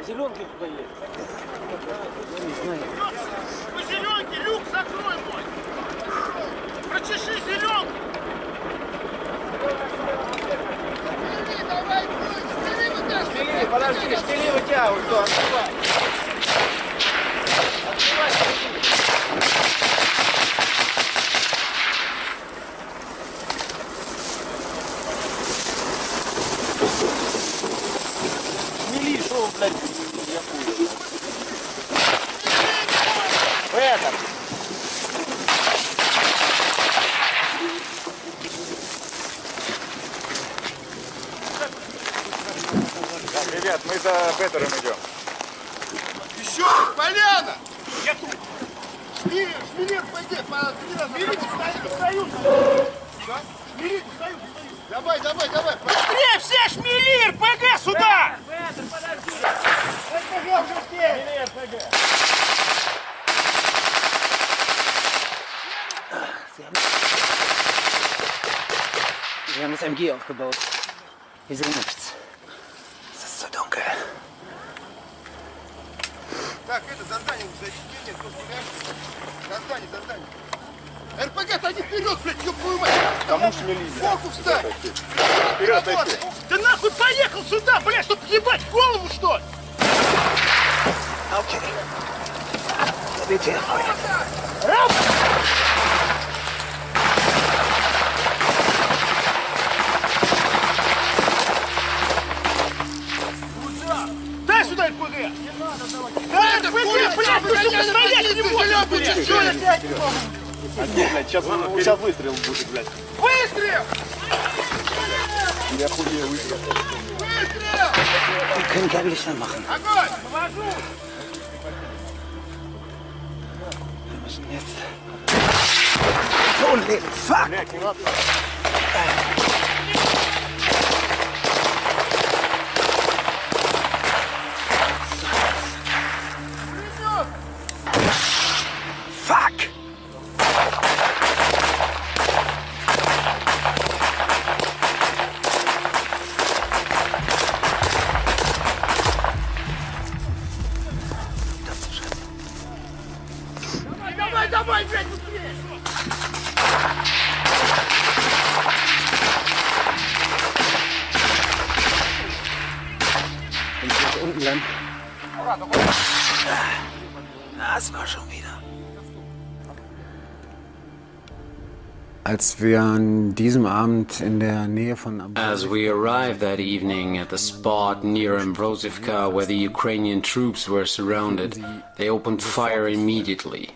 Зеленки туда есть. Не знаю. По зеленке люк закрой мой. Прочеши зеленку. Давай, шпили вытягивай. Шпили, подожди, шпили вытягивай, что, открывай. Открывай, шмели, шо, блядь, я хуй. В этом. Ребят, мы за Беттером идем. Еще поляна! Я тут. Шмели РПГ, шмели встают. Шмели встают. Давай. Быстрее все шмели РПГ сюда! Беттер, подожди. РПГ уже здесь. Шмели РПГ. Wir haben das MG aufgebaut. Hier sehen nichts. Es ist so dunkel. Так, это задание уже нет, задание. РПГ, тоди вперед, блядь, ёб твою мать! Кому шмели? Фокус ставь! Вперед, тащи! Да нахуй поехал сюда, блядь, чтоб ебать голову, что ли? Okay. Bitte, Freunde. Дай сюда РПГ! Не надо давать! Да это РПГ, блядь, ты сука стоять не можешь, блядь! Сейчас выстрел будет, блядь. Выстрел! Я хуйня выстрел. Выстрел! Wir können Gabel schnell machen. Огонь! Повожу! Wir müssen jetzt... So, Leben, fuck! Блядь, не надо. Fuck! Давай, блядь, быстрее! Wenn ich jetzt unten lande. Das war schon wieder. Als wir an diesem Abend in der Nähe von As we arrived that evening at the spot near Ambrosivka where the Ukrainian troops were surrounded, they opened fire immediately.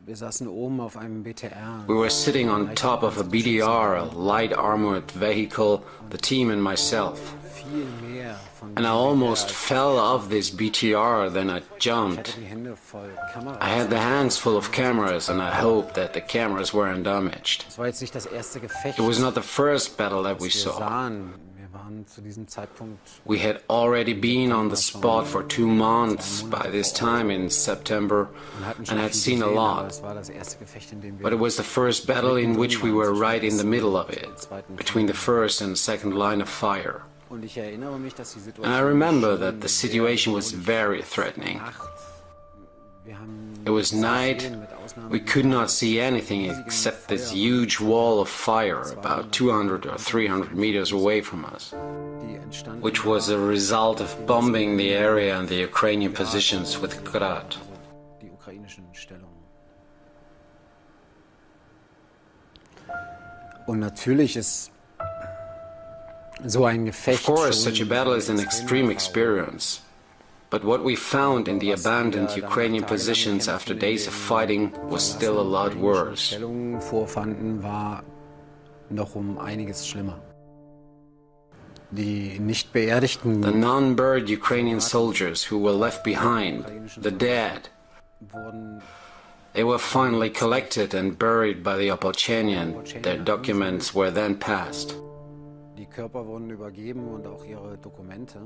wir saßen oben auf einem BTR. We were sitting on top of a BDR, a light armored vehicle, the team and myself. Viel mehr von And I almost fell off this BTR, then I jumped. die Hände voll Kamera. I had the hands full of cameras and I hoped that the cameras weren't damaged. Es war jetzt nicht das erste Gefecht. It was not the first battle that we das wir saw. sahen. Wir waren zu diesem Zeitpunkt We had already been on the spot for 2 months by this time in September and had seen a lot. Es war das erste Gefecht, in dem wir But it was the first battle in which we were right in the middle of it, between the first and second line of fire. Und ich erinnere mich, dass die And I Situation remember that the situation was very threatening. Wir haben It was night, we could not see anything except this huge wall of fire about 200 or 300 meters away from us, die entstanden, which was a result of bombing the area and the Ukrainian positions with kadri. die ukrainischen Stellungen. Und natürlich ist so ein Gefecht Of course, schon such a battle is an extreme experience. But what we found in the abandoned Ukrainian positions after days of fighting was still a lot worse. Stellungen vorfanden, war noch einiges schlimmer. Die nicht beerdigten The non-buried Ukrainian soldiers who were left behind, the dead, wurden they were finally collected and buried by the Opolchenian. Their documents were then passed. Die Körper wurden übergeben und auch ihre Dokumente.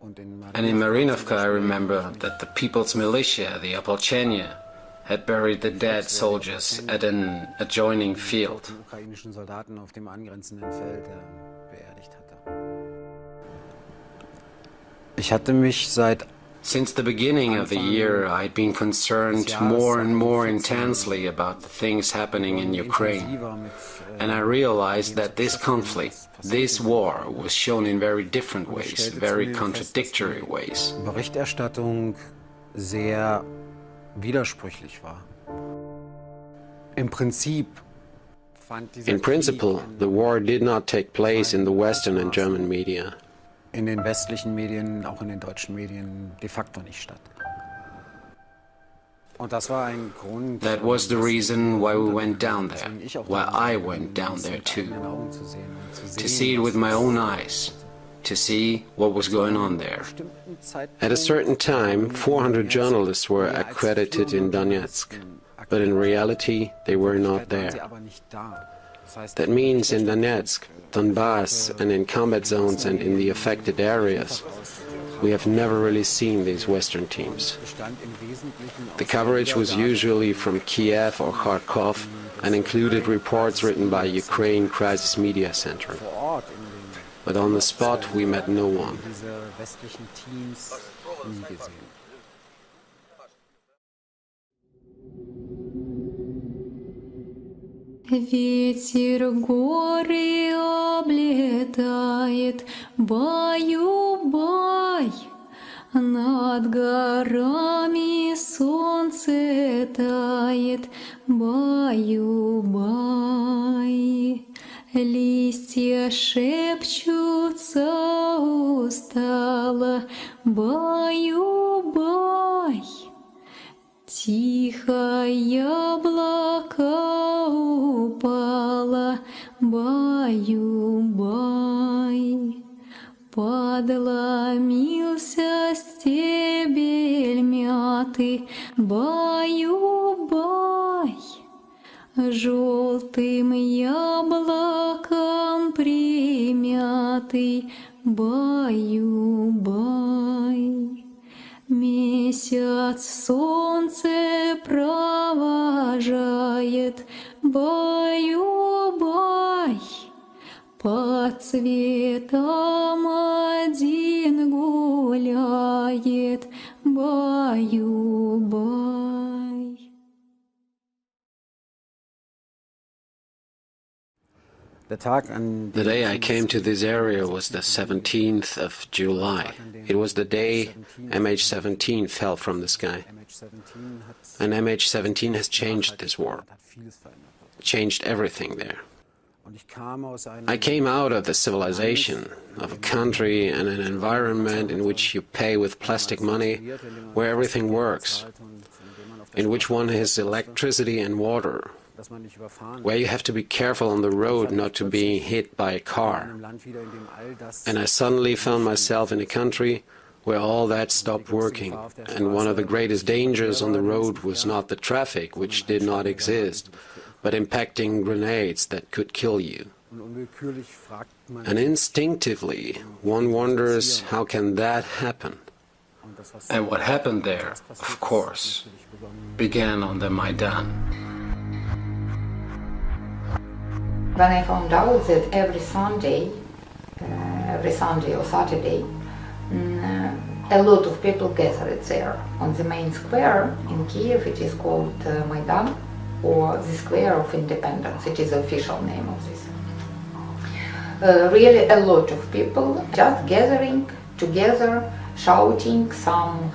And in Marinovka I remember that the People's Militia, the Opolchenia, had buried the dead soldiers at an adjoining field. Ukrainischen Soldaten auf dem angrenzenden Feld beerdigt hatte. Ich hatte mich seit Since the beginning of the year, I'd been concerned more and more intensely about the things happening in Ukraine. And I realized that this conflict, this war, was shown in very different ways, very contradictory ways. Berichterstattung sehr widersprüchlich war. In principle, the war did not take place in the Western and German media. In den westlichen Medien, auch in den deutschen Medien, de facto nicht statt. That was the reason why we went down there, why I went down there too. To see it with my own eyes, to see what was going on there. At a certain time, 400 journalists were accredited in Donetsk, but in reality, they were not there. That means in Donetsk, Donbas, and in combat zones and in the affected areas, we have never really seen these Western teams. The coverage was usually from Kiev or Kharkov and included reports written by Ukraine Crisis Media Center. But on the spot, we met no one. Ветер горы облетает, баю-бай, над горами солнце тает, баю-бай. Листья шепчутся устало, баю-бай. Тихо яблоко упало, баю-бай. Подломился стебель мяты, баю-бай. Желтым яблоком примятый, баю-бай. Месяц солнце провожает, баю-бай. Под цветом один гуляет, баю-бай. The day I came to this area was the 17th of July. It was the day MH17 fell from the sky. And MH17 has changed this war, changed everything there. I came out of the civilization, of a country and an environment in which you pay with plastic money, where everything works, in which one has electricity and water, where you have to be careful on the road not to be hit by a car. And I suddenly found myself in a country where all that stopped working, and one of the greatest dangers on the road was not the traffic, which did not exist, but impacting grenades that could kill you. And instinctively, one wonders, how can that happen? And what happened there, of course, began on the Maidan. When I found out that every Sunday or Saturday, a lot of people gathered there on the main square in Kiev. It is called Maidan, or the Square of Independence. It is the official name of this. Really a lot of people just gathering together, shouting some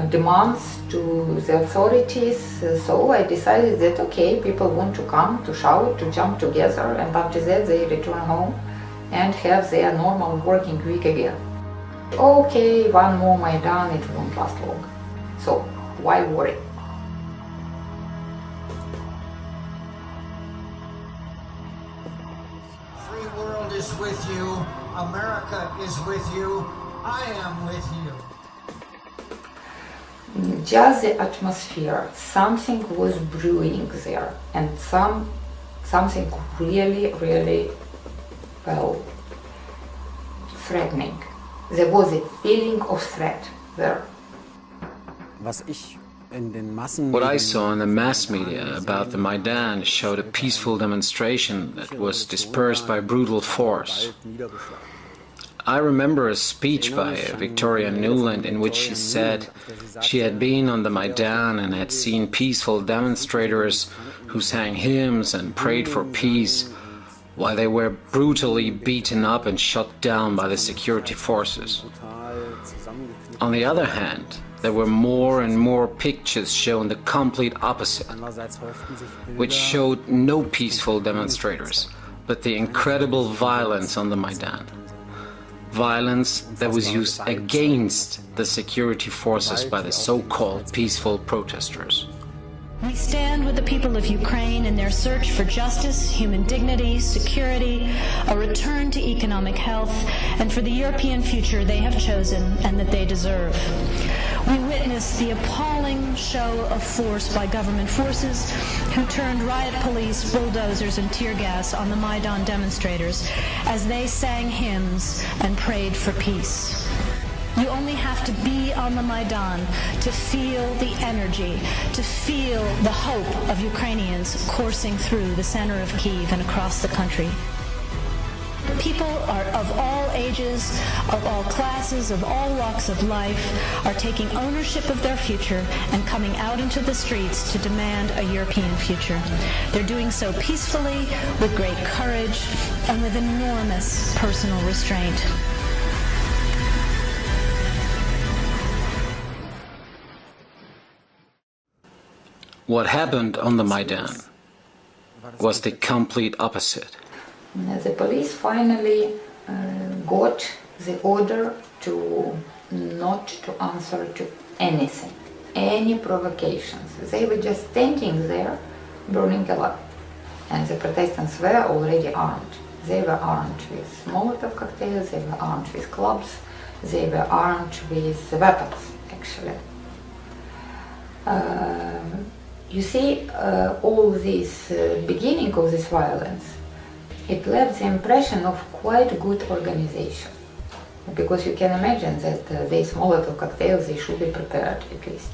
demands to the authorities. So I decided that okay, people want to come, to shout, to jump together, and after that they return home and have their normal working week again. Okay, one more Maidan, it won't last long. So why worry? Free world is with you. America is with you. I am with you. Just the atmosphere, something was brewing there, and something really, really, well, threatening. There was a feeling of threat there. What I saw in the mass media about the Maidan showed a peaceful demonstration that was dispersed by brutal force. I remember a speech by Victoria Nuland in which she said she had been on the Maidan and had seen peaceful demonstrators who sang hymns and prayed for peace while they were brutally beaten up and shot down by the security forces. On the other hand, there were more and more pictures showing the complete opposite, which showed no peaceful demonstrators, but the incredible violence on the Maidan. Violence that was used against the security forces by the so-called peaceful protesters. We stand with the people of Ukraine in their search for justice, human dignity, security, a return to economic health, and for the European future they have chosen and that they deserve. We witnessed the appalling show of force by government forces who turned riot police, bulldozers, and tear gas on the Maidan demonstrators as they sang hymns and prayed for peace. You only have to be on the Maidan to feel the energy, to feel the hope of Ukrainians coursing through the center of Kyiv and across the country. People are of all ages, of all classes, of all walks of life, are taking ownership of their future and coming out into the streets to demand a European future. They're doing so peacefully, with great courage, and with enormous personal restraint. What happened on the Maidan was the complete opposite. The police finally got the order to not to answer to anything, any provocations. They were just standing there, burning alive. And the protestants were already armed. They were armed with Molotov cocktails, they were armed with clubs, they were armed with weapons, actually. You see, all this beginning of this violence, it left the impression of quite good organization. Because you can imagine that these Molotov cocktails, they should be prepared at least.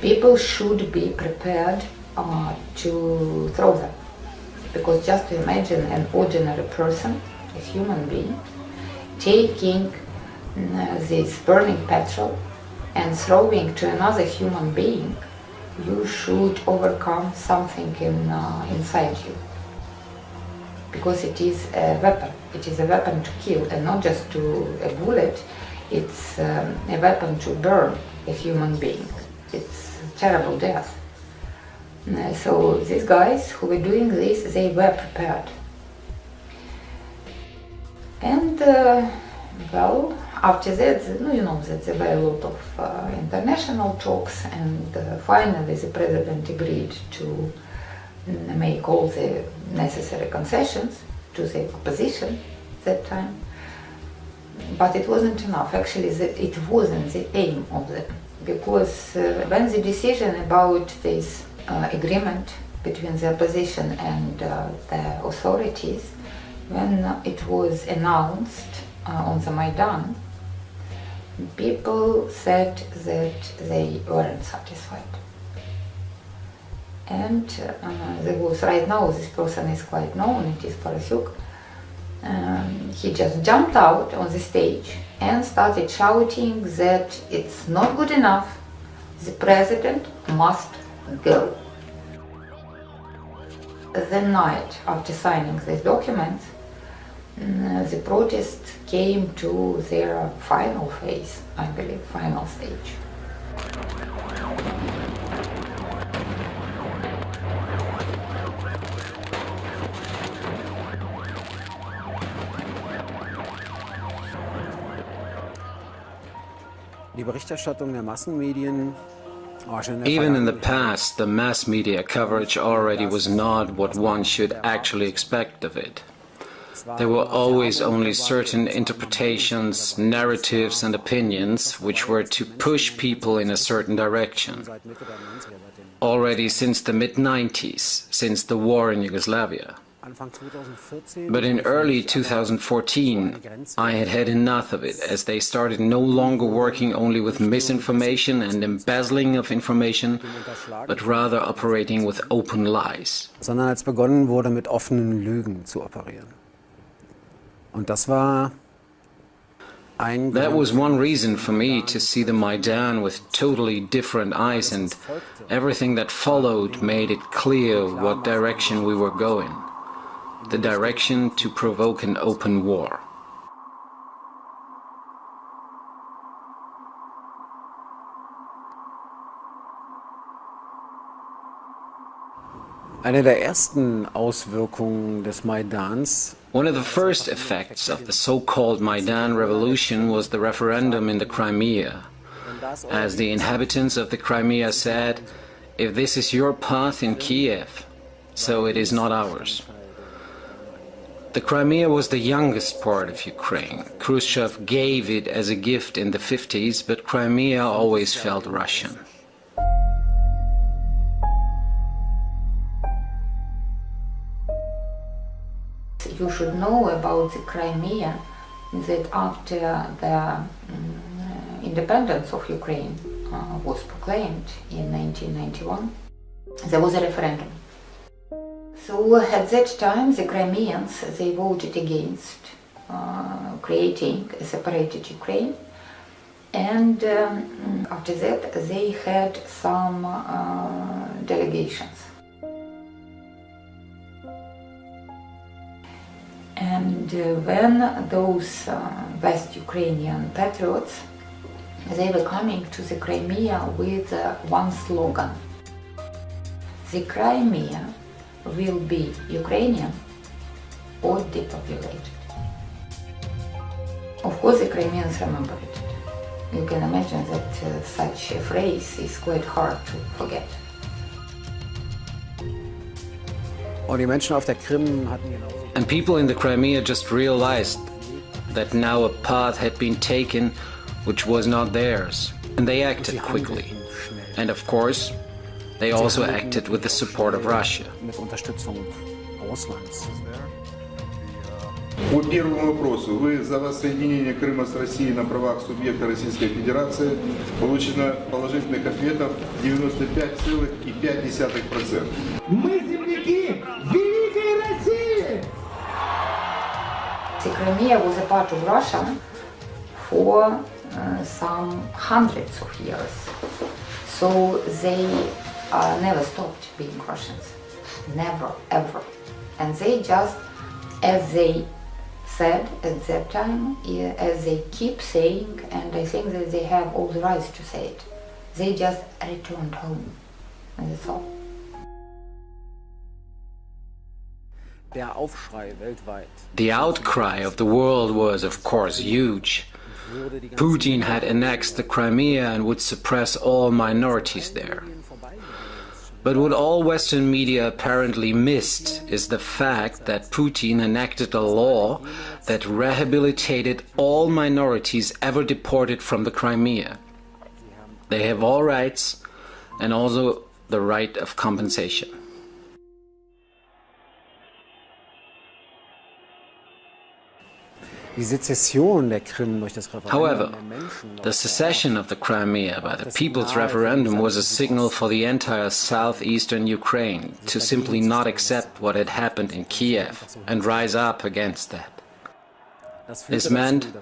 People should be prepared to throw them. Because just to imagine an ordinary person, a human being, taking this burning petrol and throwing to another human being, you should overcome something inside you. Because it is a weapon. It is a weapon to kill, and not just a bullet. It's a weapon to burn a human being. It's a terrible death. So these guys who were doing this, they were prepared. And well, after that, you know that there were a lot of international talks, and finally the president agreed to make all the necessary concessions to the opposition that time. But it wasn't enough. Actually, it wasn't the aim of them, because when the decision about this agreement between the opposition and the authorities, when it was announced on the Maidan, people said that they weren't satisfied. And there was, right now, this person is quite known, it is Parasyuk. He just jumped out on the stage and started shouting that it's not good enough, the president must go. The night after signing these documents, the protest came to their final phase, I believe, final stage. Die Berichterstattung der Massenmedien. Even in the past, the mass media coverage already was not what one should actually expect of it. There were always only certain interpretations, narratives and opinions which were to push people in a certain direction. Already since the mid-90s, since the war in Yugoslavia. But in early 2014, I had had enough of it, as they started no longer working only with misinformation and embezzling of information, but rather operating with open lies. Sondern als begonnen wurde, mit offenen Lügen zu operieren. Und das war That was one reason for me to see the Maidan with totally different eyes, and everything that followed made it clear what direction we were going. The direction to provoke an open war. Eine der ersten Auswirkungen des Maidans. One of the first effects of the so-called Maidan revolution was the referendum in the Crimea. As the inhabitants of the Crimea said, if this is your path in Kiev, so it is not ours. The Crimea was the youngest part of Ukraine. Khrushchev gave it as a gift in the 50s, but Crimea always felt Russian. You should know about the Crimea that after the independence of Ukraine was proclaimed in 1991, there was a referendum. So at that time the Crimeans, they voted against creating a separated Ukraine, and after that they had some delegations. And when those West Ukrainian patriots, they were coming to the Crimea with one slogan: the Crimea will be Ukrainian or depopulated. Of course the Crimeans remembered it. You can imagine that such a phrase is quite hard to forget. And people in the Crimea just realized that now a path had been taken which was not theirs, and they acted quickly. And of course, they also acted with the support of Russia. По первому вопросу, вы за воссоединение Крыма с Россией на правах субъекта Российской Федерации, получено положительных ответов 95,5%. Мы земляки великой России! The Crimea was a part of Russia for some hundreds of years, so they never stopped being Russians, never, ever. And they just, as they said at that time, as they keep saying, and I think that they have all the rights to say it, they just returned home, and that's all. The outcry of the world was, of course, huge. Putin had annexed the Crimea and would suppress all minorities there. But what all Western media apparently missed is the fact that Putin enacted a law that rehabilitated all minorities ever deported from the Crimea. They have all rights, and also the right of compensation. However, the secession of the Crimea by the people's referendum was a signal for the entire southeastern Ukraine to simply not accept what had happened in Kiev and rise up against that. This meant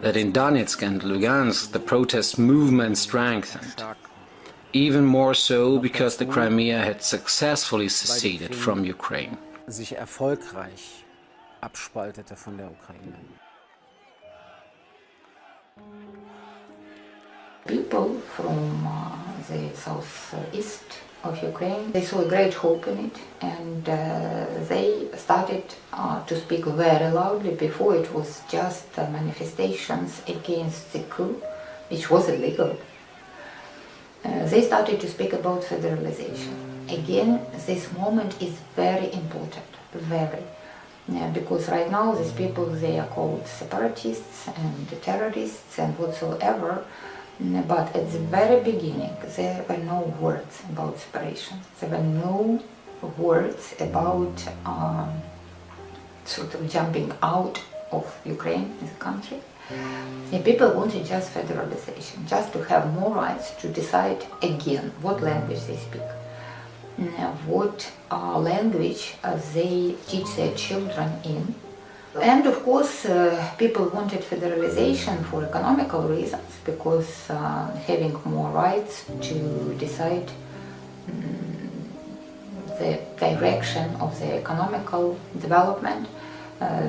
that in Donetsk and Lugansk the protest movement strengthened, even more so because the Crimea had successfully seceded from Ukraine. People from the southeast of Ukraine, they saw a great hope in it, and they started to speak very loudly. Before it was just manifestations against the coup, which was illegal. They started to speak about federalization. Again, this moment is very important, very. Because right now these people, they are called separatists and terrorists and whatsoever, but at the very beginning there were no words about separation. There were no words about sort of jumping out of Ukraine as a country. The people wanted just federalization, just to have more rights to decide again what language they speak. What language they teach their children in, And of course, people wanted federalization for economical reasons, because having more rights to decide the direction of the economical development,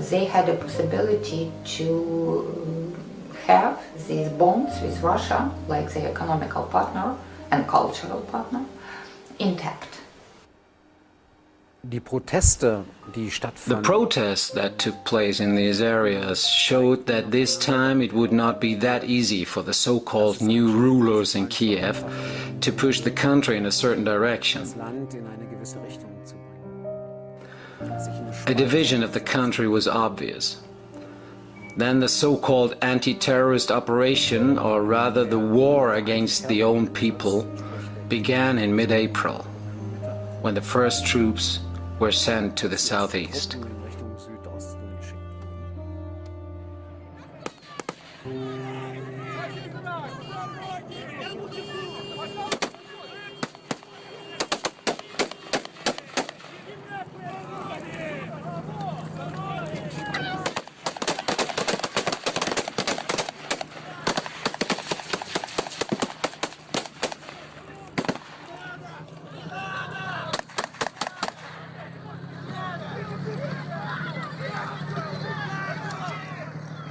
they had a possibility to have these bonds with Russia, like the economical partner and cultural partner, intact. The protests that took place in these areas showed that this time it would not be that easy for the so-called new rulers in Kiev to push the country in a certain direction. A division of the country was obvious. Then the so-called anti-terrorist operation, or rather the war against the own people, began in mid-April, when the first troops were sent to the southeast.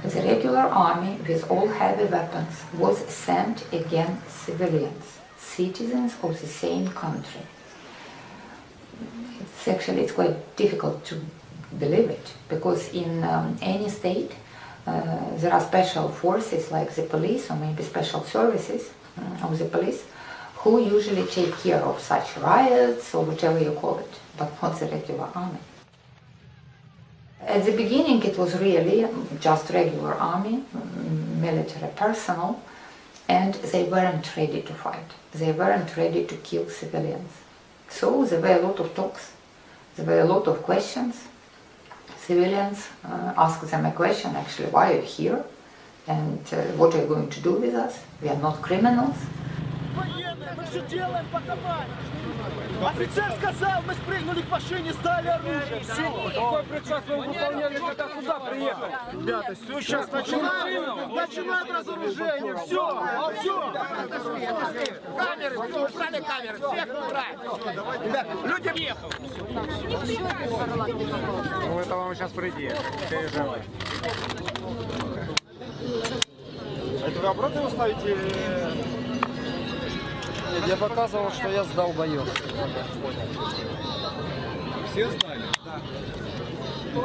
The regular army with all heavy weapons was sent against civilians, citizens of the same country. It's quite difficult to believe it, because in any state there are special forces like the police, or maybe special services of the police, who usually take care of such riots or whatever you call it, but not the regular army. At the beginning it was really just regular army, military personnel, and they weren't ready to fight. They weren't ready to kill civilians. So there were a lot of talks, there were a lot of questions. Civilians asked them a question, actually, why are you here? And what are you going to do with us? We are not criminals. Мы все делаем по команде. Офицер сказал, мы спрыгнули к машине, сдали оружие. Все. Какой приказ вы выполняли, когда сюда приехали? Ребята, все, сейчас начинают разоружение. Все. Камеры, убрали камеры, всех убрали. Ребята, людям ехал. Ну, это вам сейчас прийти. Переживай. Это вы обратно ставите? Я показывал, что я сдал боев. Все сдали? Да.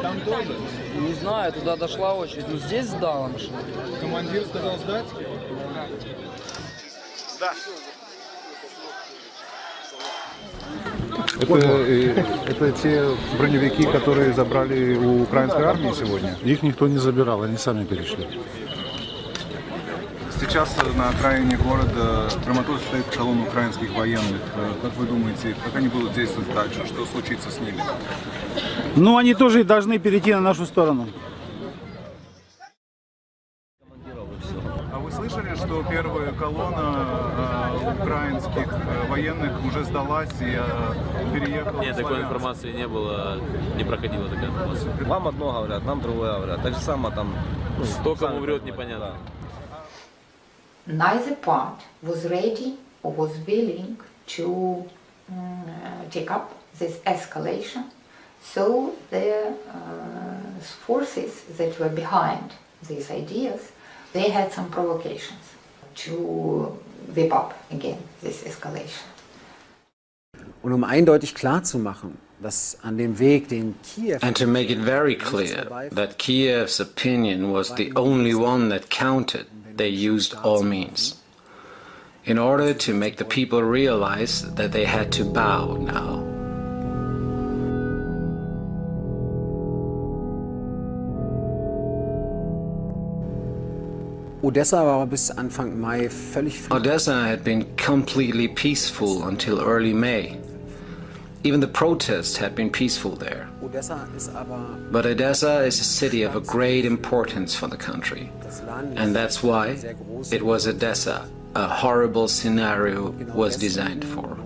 Там тоже? Не знаю, туда дошла очередь. Но здесь сдала машину. Командир сказал сдать? Да. Это те броневики, которые забрали у украинской армии сегодня? Их никто не забирал, они сами перешли. Сейчас на окраине города Премълчаната стоит колонна украинских военных. Как вы думаете, как они будут действовать дальше? Что случится с ними? Ну, они тоже должны перейти на нашу сторону. А вы слышали, что первая колонна украинских военных уже сдалась и переехала? Нет, такой информации не было, не проходила такая информация. Вам одно говорят, нам другое говорят. Так же само там... Кто кому врет, непонятно. Neither part was ready or was willing to take up this escalation, so the forces that were behind these ideas, they had some provocations to whip up again this escalation. Und eindeutig klar zu machen, dass an dem Weg, den Kiew... And to make it very clear that Kiev's opinion was the only one that counted, they used all means, in order to make the people realize that they had to bow now. Odessa war bis Anfang Mai völlig friedlich. Odessa had been completely peaceful until early May. Even the protests had been peaceful there. But Odessa is a city of a great importance for the country. And that's why it was Odessa a horrible scenario was designed for.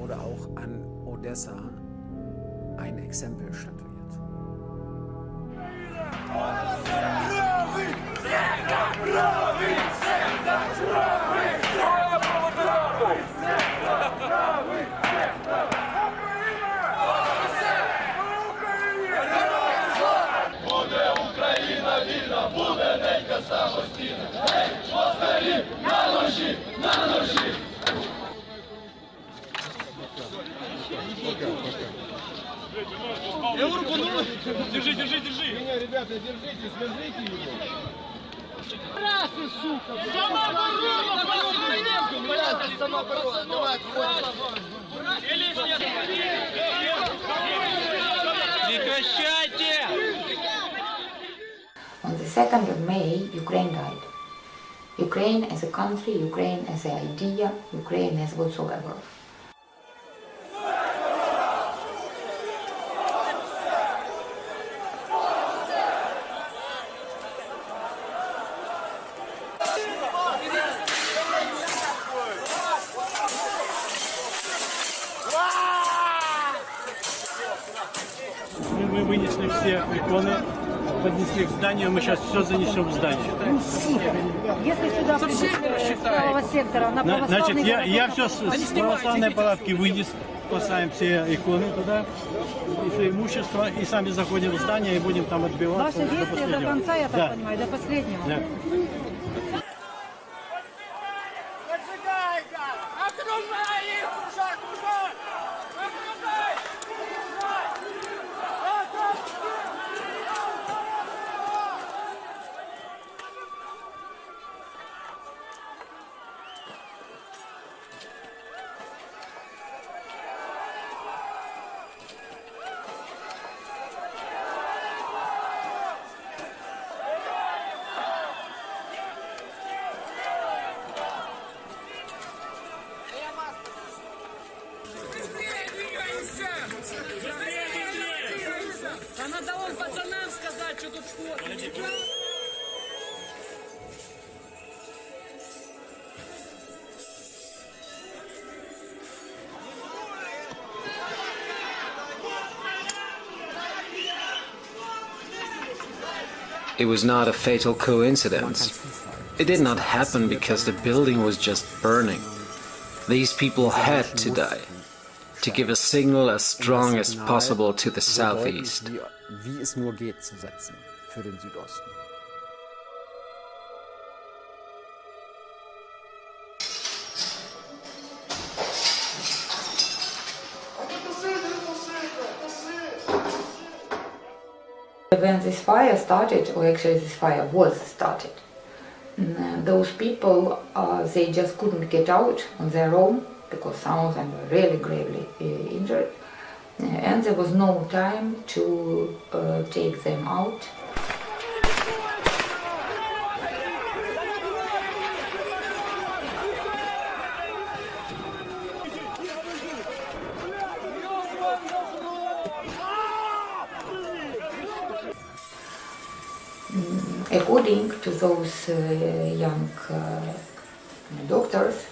Держи, держи, держи! Меня, ребята, держитесь, держите его! Красный, сука! Самооборона! Давай, прекращайте! On the 2nd of May, Ukraine died. Ukraine as a country, Ukraine as an idea, Ukraine as whatsoever. Мы вынесли все иконы, поднесли к зданию, мы сейчас все занесем в здание. Если сюда придут с правого сектора на православный... Значит, я все с православной палатки вынес, спасаем все иконы туда, все имущество, и сами заходим в здание и будем там отбиваться. Ваше действие до конца, я так понимаю, до последнего. Да. А надо он пацанам сказать, что тут вход. It was not a fatal coincidence. It did not happen because the building was just burning. These people had to die, to give a signal as strong as possible to the southeast. Wie es nur geht, zu setzen für den Südosten. When this fire started, or actually this fire was started, those people, they just couldn't get out on their own because some of them were really gravely injured, and there was no time to take them out. According to those young doctors,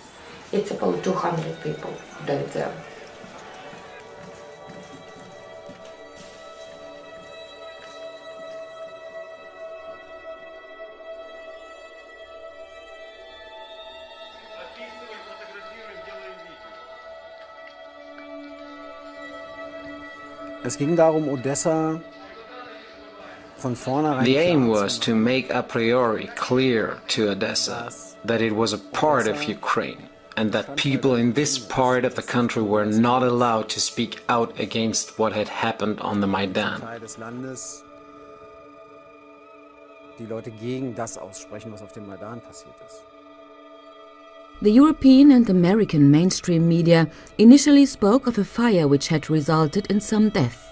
it's about 200 people who died there. Es ging darum, Odessa von vornherein. The aim was to make a priori clear to Odessa that it was a part of Ukraine and that people in this part of the country were not allowed to speak out against what had happened on the Maidan. Die Leute gegen das aussprechen, was auf dem Maidan passiert ist. The European and American mainstream media initially spoke of a fire which had resulted in some death.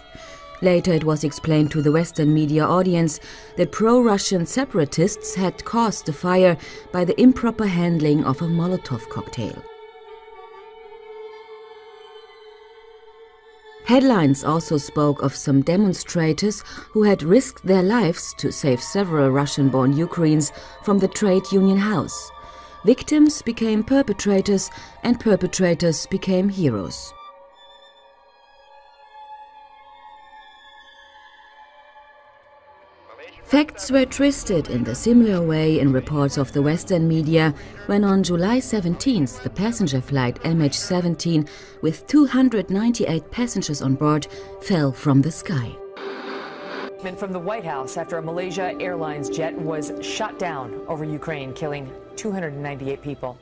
Later it was explained to the Western media audience that pro-Russian separatists had caused the fire by the improper handling of a Molotov cocktail. Headlines also spoke of some demonstrators who had risked their lives to save several Russian-born Ukrainians from the trade union house. Victims became perpetrators and perpetrators became heroes. Facts were twisted in the similar way in reports of the Western media when on July 17th the passenger flight MH17 with 298 passengers on board fell from the sky. From the White House after a Malaysia Airlines jet was shot down over Ukraine, killing 298 people.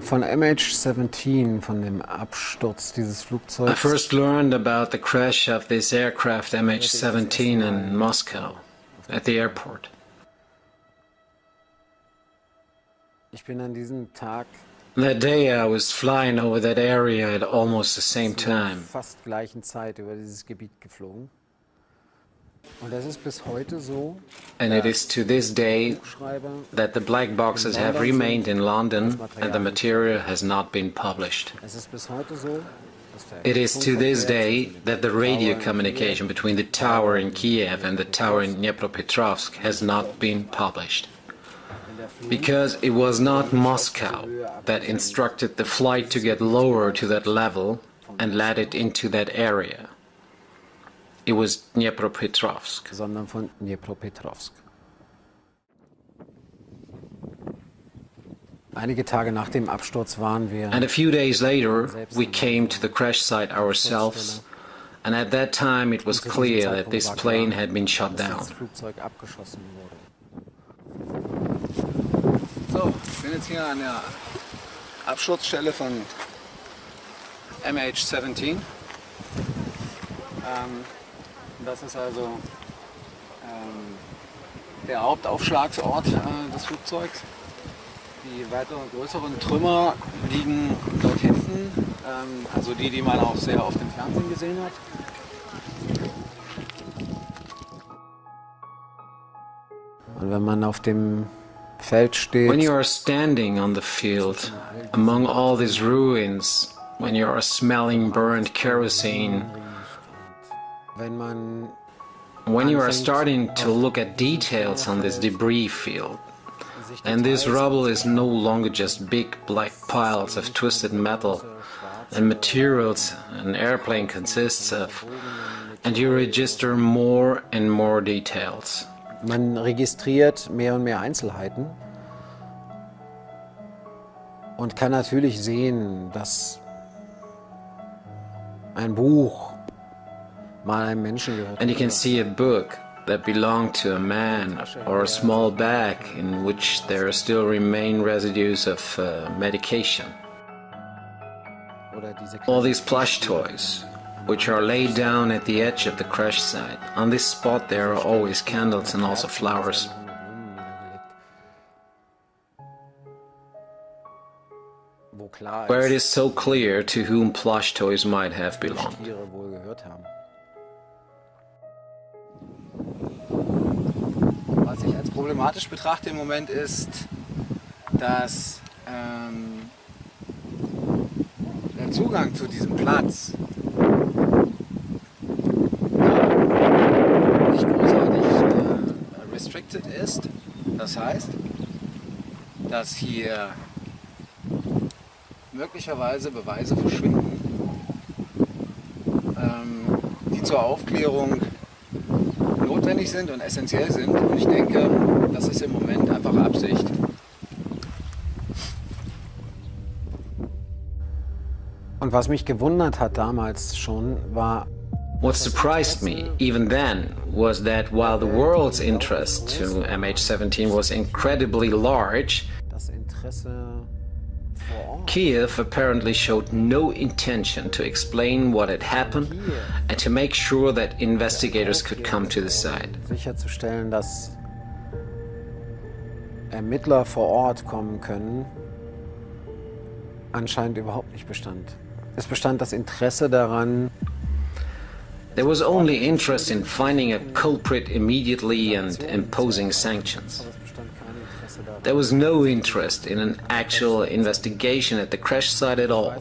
Von MH17, von dem Absturz dieses Flugzeugs. I first learned about the crash of this aircraft MH17 in Moscow, at the airport. Ich bin an diesem Tag That day I was flying over that area at almost the same time. Fast gleichen Zeit über dieses Gebiet geflogen. Und es ist bis heute so, and it is to this day that the black boxes have remained in London and the material has not been published. It is to this day that the radio communication between the tower in Kiev and the tower in Dnipropetrovsk has not been published. Because it was not Moscow that instructed the flight to get lower to that level and led it into that area. It was Dnipropetrovsk. Sondern von Dnipropetrovsk. Einige Tage nach dem Absturz waren wir. And a few days later, we came to the crash site ourselves, and at that time it was clear that this plane had been shot down. So, ich bin jetzt hier an der Absturzstelle von MH17. Das ist also der Hauptaufschlagsort des Flugzeugs. Die weiteren größeren Trümmer liegen dort hinten, also die man auch sehr oft im Fernsehen gesehen hat. Und wenn man auf dem Feld steht, when you are standing on the field among all these ruins, when you are smelling burnt kerosene, when you are starting to look at details on this debris field, and this rubble is no longer just big black piles of twisted metal and materials an airplane consists of, and you register more and more details. Man registriert mehr und mehr Einzelheiten und kann natürlich sehen, dass ein Buch mal einem Menschen gehört. And you can see a book that belonged to a man, or a small bag in which there still remain residues of medication. All these plush toys, which are laid down at the edge of the crash site. On this spot there are always candles and also flowers. Where it is so clear to whom plush toys might have belonged. Was ich als problematisch betrachte im Moment ist, dass der Zugang zu diesem Platz nicht großartig restricted ist. Das heißt, dass hier möglicherweise Beweise verschwinden, die zur Aufklärung notwendig sind und essentiell sind. Und ich denke, das ist im Moment einfach Absicht. Und was mich gewundert hat damals schon, war, what surprised me even then was that while the world's interest to MH17 was incredibly large, Kiev apparently showed no intention to explain what had happened and to make sure that investigators could come to the site. Sicherzustellen, dass Ermittler vor Ort kommen können, anscheinend überhaupt nicht bestand. Es bestand das Interesse daran, there was only interest in finding a culprit immediately and imposing sanctions. There was no interest in an actual investigation at the crash site at all.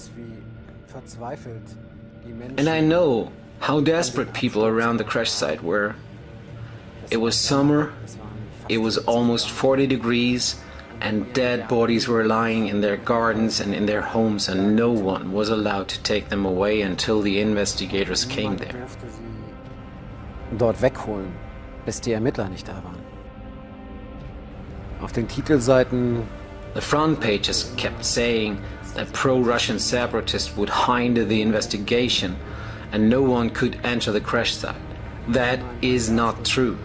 And I know how desperate people around the crash site were. It was summer, it was almost 40 degrees, and dead bodies were lying in their gardens and in their homes, and no one was allowed to take them away until the investigators came there. Dort wegholen, bis die Ermittler nicht da waren. Auf den Titelseiten, the front pages kept saying that pro-Russian separatists would hinder the investigation and no one could enter the crash site. That is not true.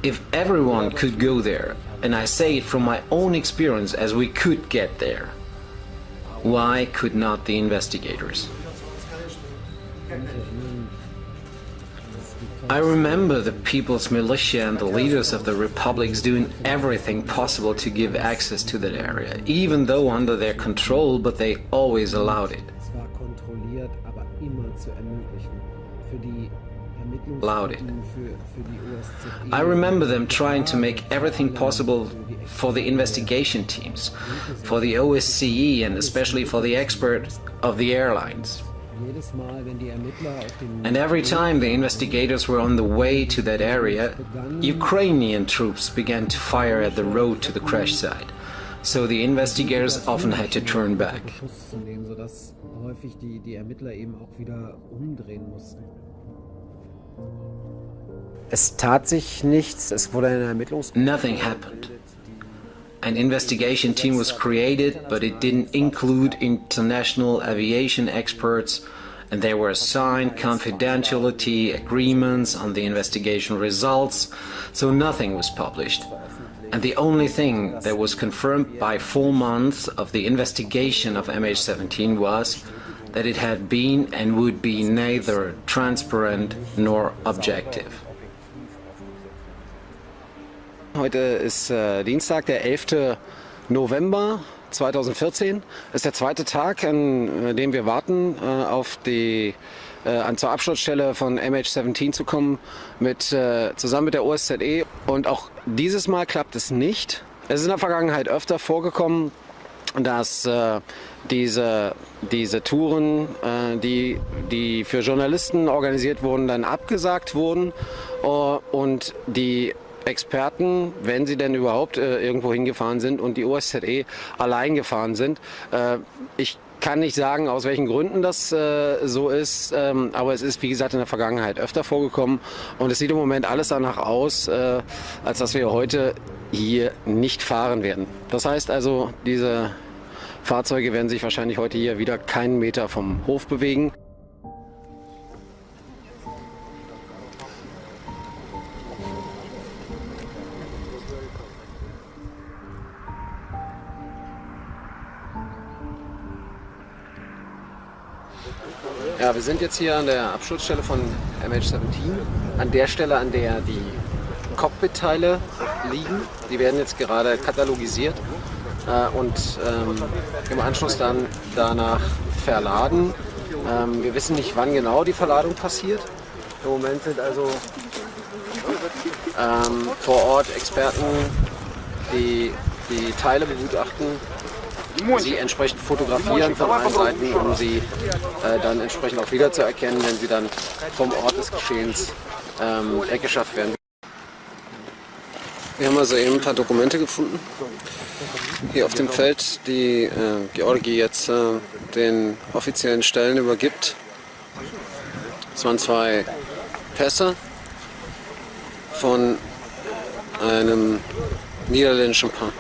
If everyone could go there, And I say it from my own experience as we could get there. Why could not the investigators? I remember the people's militia and the leaders of the republics doing everything possible to give access to that area, even though under their control, but they always allowed it. I remember them trying to make everything possible for the investigation teams, for the OSCE and especially for the expert of the airlines. And every time the investigators were on the way to that area, Ukrainian troops began to fire at the road to the crash site. So the investigators often had to turn back. Es tat sich nichts, es wurde eine Nothing happened. An investigation team was created, but it didn't include international aviation experts, and there were signed confidentiality agreements on the investigation results, so nothing was published. And the only thing that was confirmed by 4 months of the investigation of MH17 was that it had been and would be neither transparent nor objective. Heute ist Dienstag, der 11. November 2014. Das ist der zweite Tag, an dem wir warten, zur Absturzstelle von MH17 zu kommen, zusammen mit der OSZE. Und auch dieses Mal klappt es nicht. Es ist in der Vergangenheit öfter vorgekommen, dass diese Touren, die für Journalisten organisiert wurden, dann abgesagt wurden und die Experten, wenn sie denn überhaupt irgendwo hingefahren sind und die OSZE allein gefahren sind. Ich kann nicht sagen, aus welchen Gründen das so ist, aber es ist, wie gesagt, in der Vergangenheit öfter vorgekommen und es sieht im Moment alles danach aus, als dass wir heute hier nicht fahren werden. Das heißt also, diese Fahrzeuge werden sich wahrscheinlich heute hier wieder keinen Meter vom Hof bewegen. Ja, wir sind jetzt hier an der Absturzstelle von MH17, an der Stelle, an der die Cockpit-Teile liegen. Die werden jetzt gerade katalogisiert und im Anschluss dann danach verladen. Wir wissen nicht, wann genau die Verladung passiert. Im Moment sind also vor Ort Experten, die die Teile begutachten, sie entsprechend fotografieren von allen Seiten, um sie dann entsprechend auch wiederzuerkennen, wenn sie dann vom Ort des Geschehens weggeschafft werden. Wir haben also eben ein paar Dokumente gefunden. Hier auf dem Feld, die Georgi jetzt den offiziellen Stellen übergibt. Es waren 2 Pässe von einem niederländischen Paar.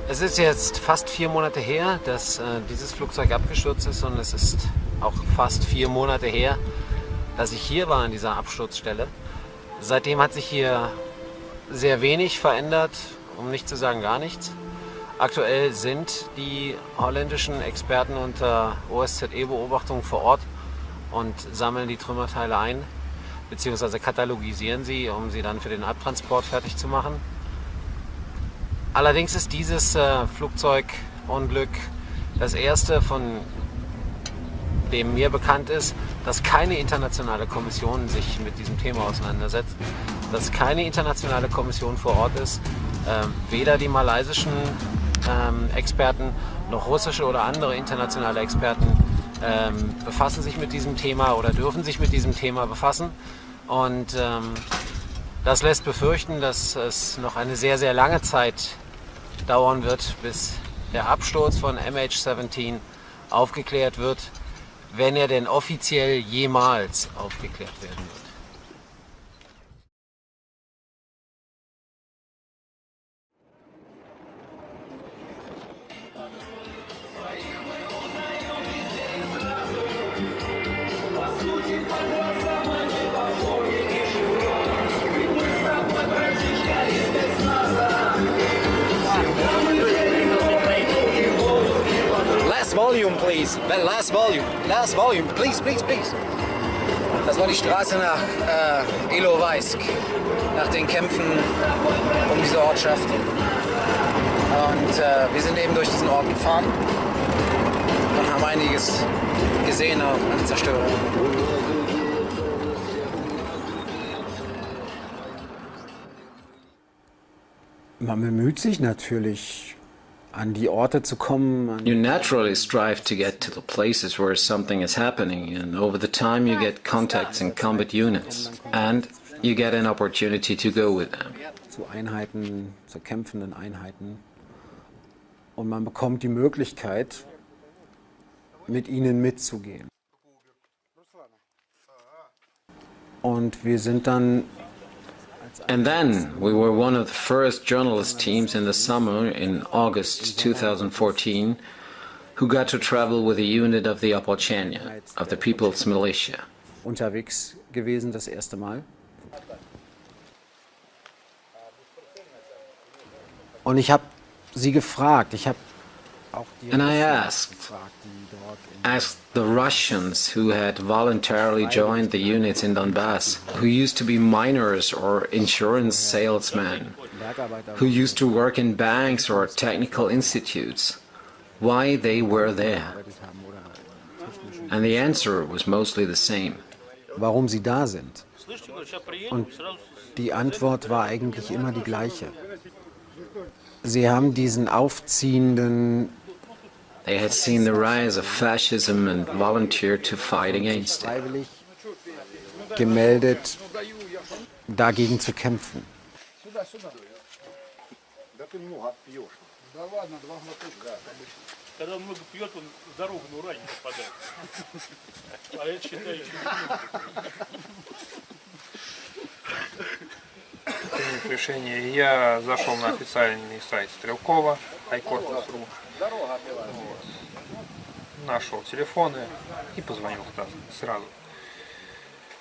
Es ist jetzt fast 4 Monate her, dass dieses Flugzeug abgestürzt ist und es ist auch fast 4 Monate her, dass ich hier war an dieser Absturzstelle. Seitdem hat sich hier sehr wenig verändert, um nicht zu sagen gar nichts. Aktuell sind die holländischen Experten unter OSZE-Beobachtung vor Ort und sammeln die Trümmerteile ein, beziehungsweise katalogisieren sie, um sie dann für den Abtransport fertig zu machen. Allerdings ist dieses Flugzeugunglück das erste, von dem mir bekannt ist, dass keine internationale Kommission sich mit diesem Thema auseinandersetzt, dass keine internationale Kommission vor Ort ist, weder die malaysischen Experten noch russische oder andere internationale Experten befassen sich mit diesem Thema oder dürfen sich mit diesem Thema befassen. Und das lässt befürchten, dass es noch eine sehr, sehr lange Zeit dauern wird, bis der Absturz von MH17 aufgeklärt wird, wenn er denn offiziell jemals aufgeklärt werden wird. Volume, please. Last volume, please. Das war die Straße nach Ilovaisk, nach den Kämpfen um diese Ortschaft. Und wir sind eben durch diesen Ort gefahren und haben einiges gesehen, auch an Zerstörung. Man bemüht sich natürlich, an die Orte zu kommen. You naturally strive to get to the places where something is happening, and over the time you get contacts in combat units, and you get an opportunity to go with them. Zu Einheiten, zu kämpfenden Einheiten. Und man bekommt die Möglichkeit, mit ihnen mitzugehen. Und wir sind dann. And then we were one of the first journalist teams in the summer in August 2014 who got to travel with a unit of the Opolchania, of the People's Militia. Unterwegs gewesen das erste Mal. Und ich habe sie gefragt, and I asked the Russians who had voluntarily joined the units in Donbas, who used to be miners or insurance salesmen, who used to work in banks or technical institutes, why they were there. And the answer was mostly the same. Warum sie da sind. Und die Antwort war eigentlich immer die gleiche. Sie haben diesen aufziehenden. They had seen the rise of fascism and volunteered to fight against it. Gemeldet, dagegen zu kämpfen. Когда много пьет, он дорогу на уране попадает. А это считаю еще Приняв решение, я зашел на официальный сайт Стрелкова, iCorpus.ru, нашел телефоны и позвонил туда сразу.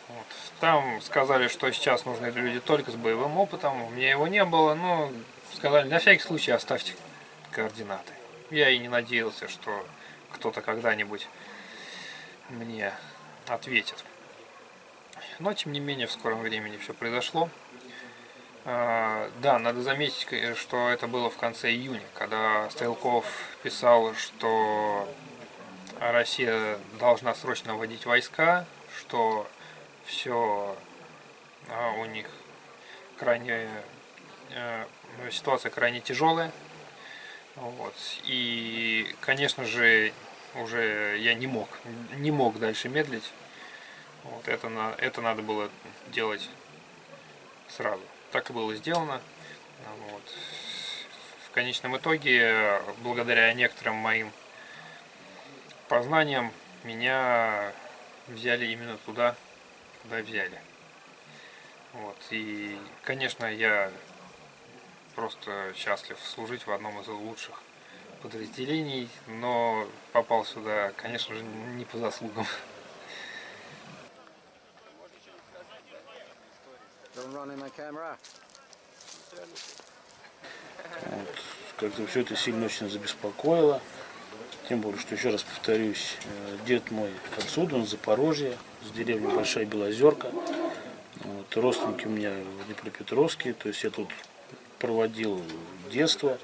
Вот. Там сказали, что сейчас нужны люди только с боевым опытом, у меня его не было, но сказали, на всякий случай оставьте координаты. Я и не надеялся, что кто-то когда-нибудь мне ответит. Но, тем не менее, в скором времени все произошло. Да, надо заметить, что это было в конце июня, когда Стрелков писал, что Россия должна срочно вводить войска, что все у них ситуация крайне тяжелая. Вот. И, конечно же, уже я не мог дальше медлить. Вот. Это надо было делать сразу. Так и было сделано. Вот. В конечном итоге, благодаря некоторым моим познаниям, меня взяли именно туда, куда взяли. Вот. И, конечно, я просто счастлив служить в одном из лучших подразделений, но попал сюда, конечно же, не по заслугам. Вот. Как-то все это сильно очень забеспокоило. Тем более, что, еще раз повторюсь, дед мой отсюда, он с Запорожья, с деревни Большая Белозерка. Вот. Родственники у меня в Днепропетровске, то есть я тут проводил детство,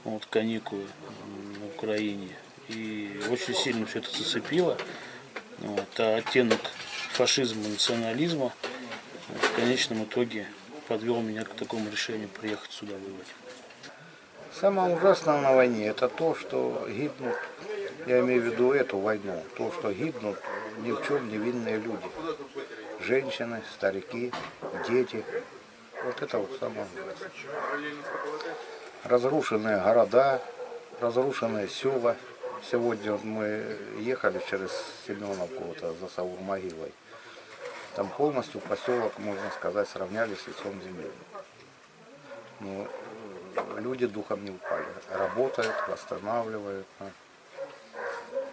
вот, каникулы на Украине. И очень сильно все это зацепило. Вот. А оттенок фашизма и национализма в конечном итоге подвел меня к такому решению приехать сюда воевать. Самое ужасное на войне — это то, что гибнут, я имею в виду эту войну, то, что гибнут ни в чем невинные люди. Женщины, старики, дети. Вот это вот самое ужасное. Разрушенные города, разрушенные села, Сегодня мы ехали через Семеновку за Саур-могилой. Там полностью поселок, можно сказать, сравняли с лицом земли. Но люди духом не упали. Работают, восстанавливают.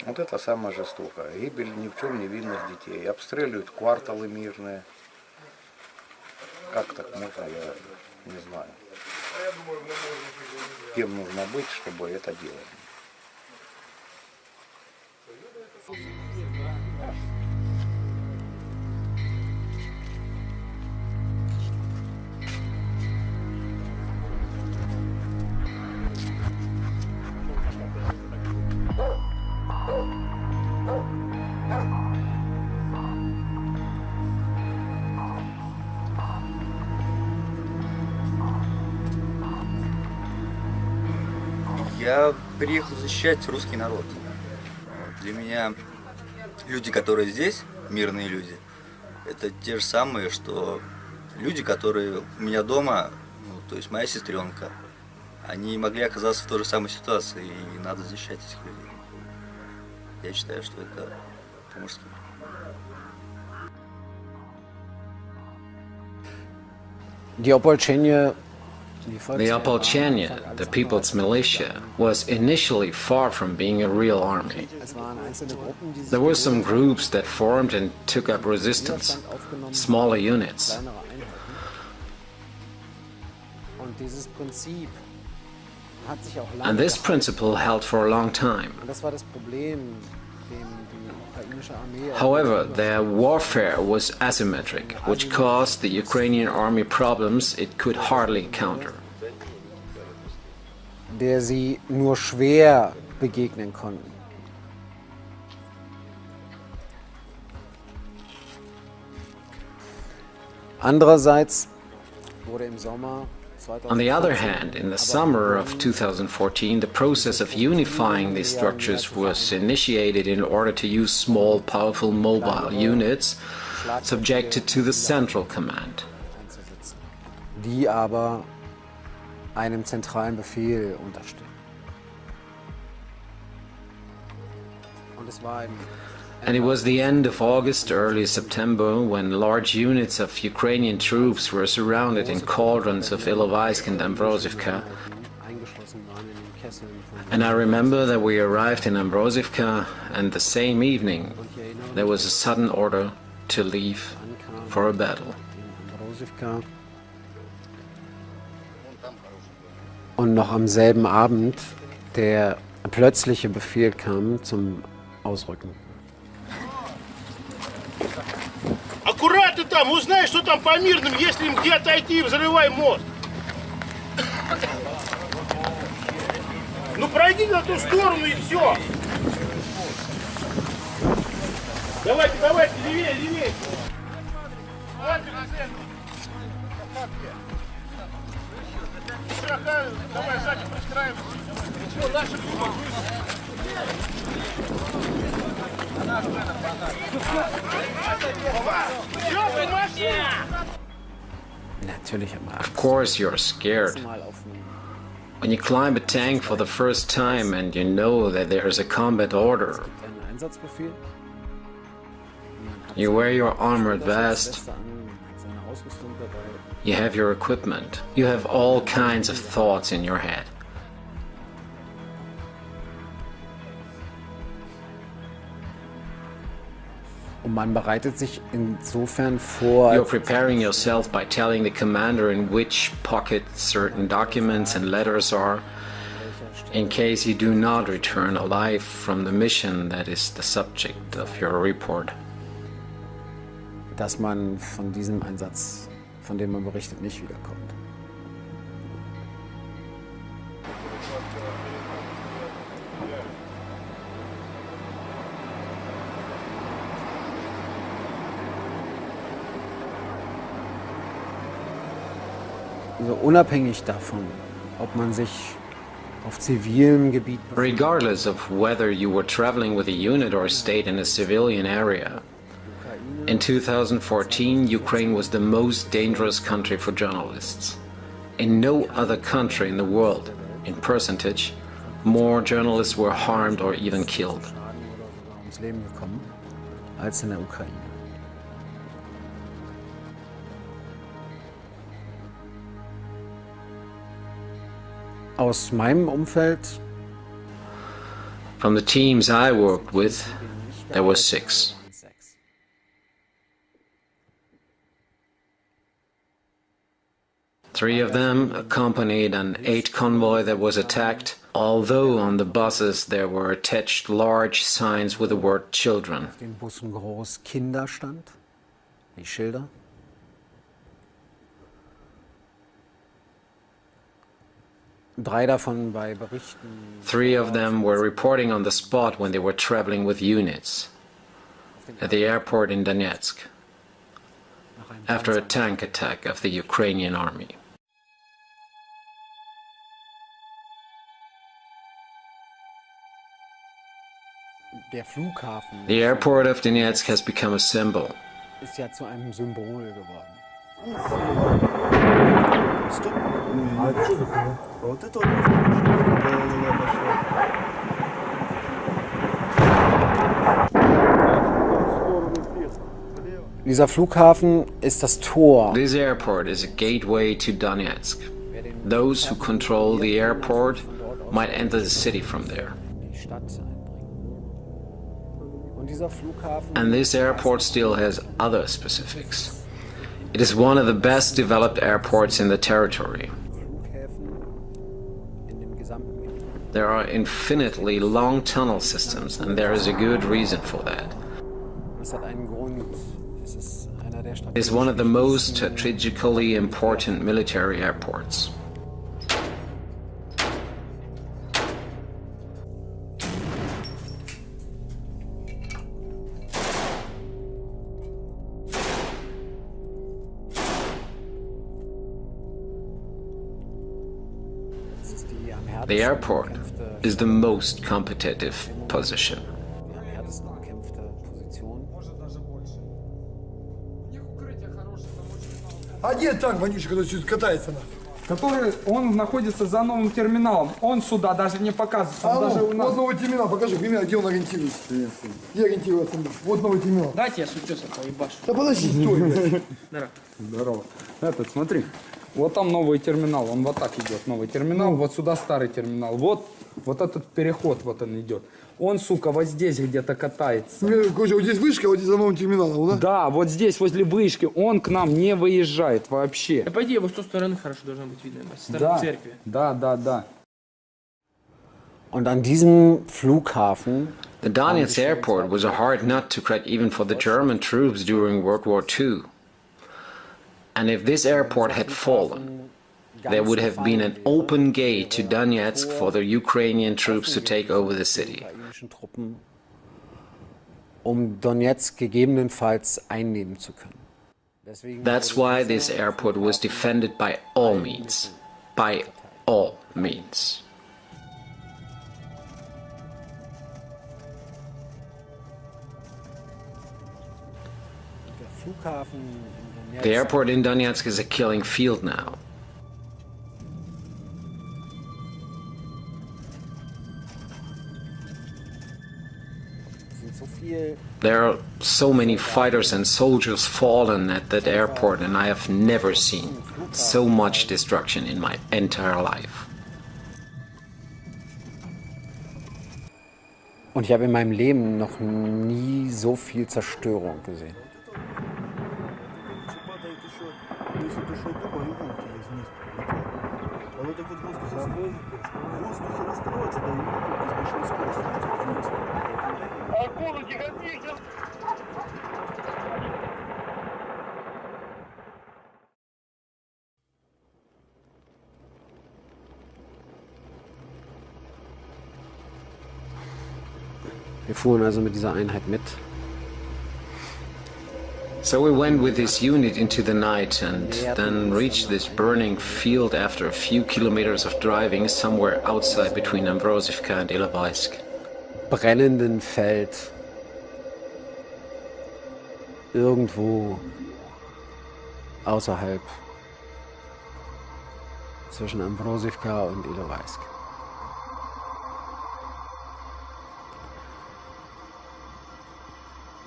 Вот это самое жестокое. Гибель ни в чем невинных детей. Обстреливают кварталы мирные. Как так можно, я не знаю. Кем нужно быть, чтобы это делать? Я приехал защищать русский народ. Для меня люди, которые здесь, мирные люди, это те же самые, что люди, которые у меня дома, ну, то есть моя сестренка, они могли оказаться в той же самой ситуации, и надо защищать этих людей. Я считаю, что это по-мужски. The Opolchenia, the people's militia, was initially far from being a real army. There were some groups that formed and took up resistance, smaller units. And this principle held for a long time. However, their warfare was asymmetric, which caused the Ukrainian army problems it could hardly counter. Der sie nur schwer begegnen konnten. Andererseits wurde im Sommer On the other hand, in the summer of 2014, the process of unifying these structures was initiated in order to use small, powerful mobile units subjected to the central command. Die aber einem zentralen Befehl unterstehen. And it was the end of August, early September, when large units of Ukrainian troops were surrounded in cauldrons of Ilovaisk and Ambrosivka. And I remember that we arrived in Ambrosivka, and the same evening there was a sudden order to leave for a battle. Und noch am selben Abend der plötzliche Befehl kam zum Ausrücken. Аккуратно там, узнай, что там по мирным, если им где отойти, взрывай мост. Ну пройди на ту сторону и все. Давайте, давайте, левее, левее. Давай сзади пристраивайся. Все, наши Of course you're scared. When you climb a tank for the first time and you know that there's a combat order, you wear your armored vest, you have your equipment, you have all kinds of thoughts in your head. Und man bereitet sich insofern vor. You're preparing yourself by telling the commander in which pocket certain documents and letters are, in case you do not return alive from the mission that is the subject of your report. Dass man von diesem Einsatz, von dem man berichtet, nicht wiederkommt. Also unabhängig davon, ob man sich auf zivilem Gebiet befindet. Regardless of whether you were traveling with a unit or stayed in a civilian area, in 2014 Ukraine was the most dangerous country for journalists. In no other country in the world, in percentage, More journalists were harmed or even killed. ums Leben gekommen als in der Ukraine. Aus meinem Umfeld, from the teams I worked with, there were 6. Three of them accompanied an aid convoy that was attacked, although on the buses there were attached large signs with the word children. Auf den Bussen groß Kinder stand, die Schilder. Three of them were reporting on the spot when they were traveling with units at the airport in Donetsk after a tank attack of the Ukrainian army. The airport of Donetsk has become a symbol. Ist ja zu einem Symbol geworden. Dieser Flughafen ist das Tor. This airport is a gateway to Donetsk. Those who control the airport might enter the city from there. And this airport still has other specifics. It is one of the best developed airports in the territory. There are infinitely long tunnel systems, and there is a good reason for that. It is one of the most strategically important military airports. The airport is the most competitive position. А где танк вонючий, который чуть катается? Который, он находится за новым терминалом. Он сюда даже не показывается. А даже ну, у нас... вот новый терминал, покажи, где он ориентируется. Где ориентируется? Вот новый терминал. Дайте я с утеса поебашу. Да подожди, стой. Здорово. Здорово. Этот, смотри. Вот там новый терминал, он вот так идет, новый терминал, вот сюда старый терминал. Вот этот переход, вот он идет. Он, сука, вот здесь где-то катается. Короче, вот здесь вышка, вот здесь за новым терминалом, да? Да, вот здесь, возле вышки, он к нам не выезжает вообще. Да, по идее, вот с той стороны хорошо должно быть видно, со стороны церкви. Да. Und an diesem Flughafen... The Donetsk airport was a hard nut to crack even for the German troops during World War II. And if this airport had fallen, there would have been an open gate to Donetsk for the Ukrainian troops to take over the city. Donetsk gegebenenfalls einnehmen zu können. That's why this airport was defended by all means. By all means. The airport in Donetsk is a killing field now. There are so many fighters and soldiers fallen at that airport, and I have never seen so much destruction in my entire life. Und ich habe in meinem Leben noch nie so viel Zerstörung gesehen. Wir fuhren also mit dieser Einheit mit. So we went with this unit into the night and then reached this burning field after a few kilometers of driving somewhere outside between Ambrosivka and Ilovaisk. Brennenden Feld. Irgendwo außerhalb. Zwischen Ambrosivka und Ilovaisk.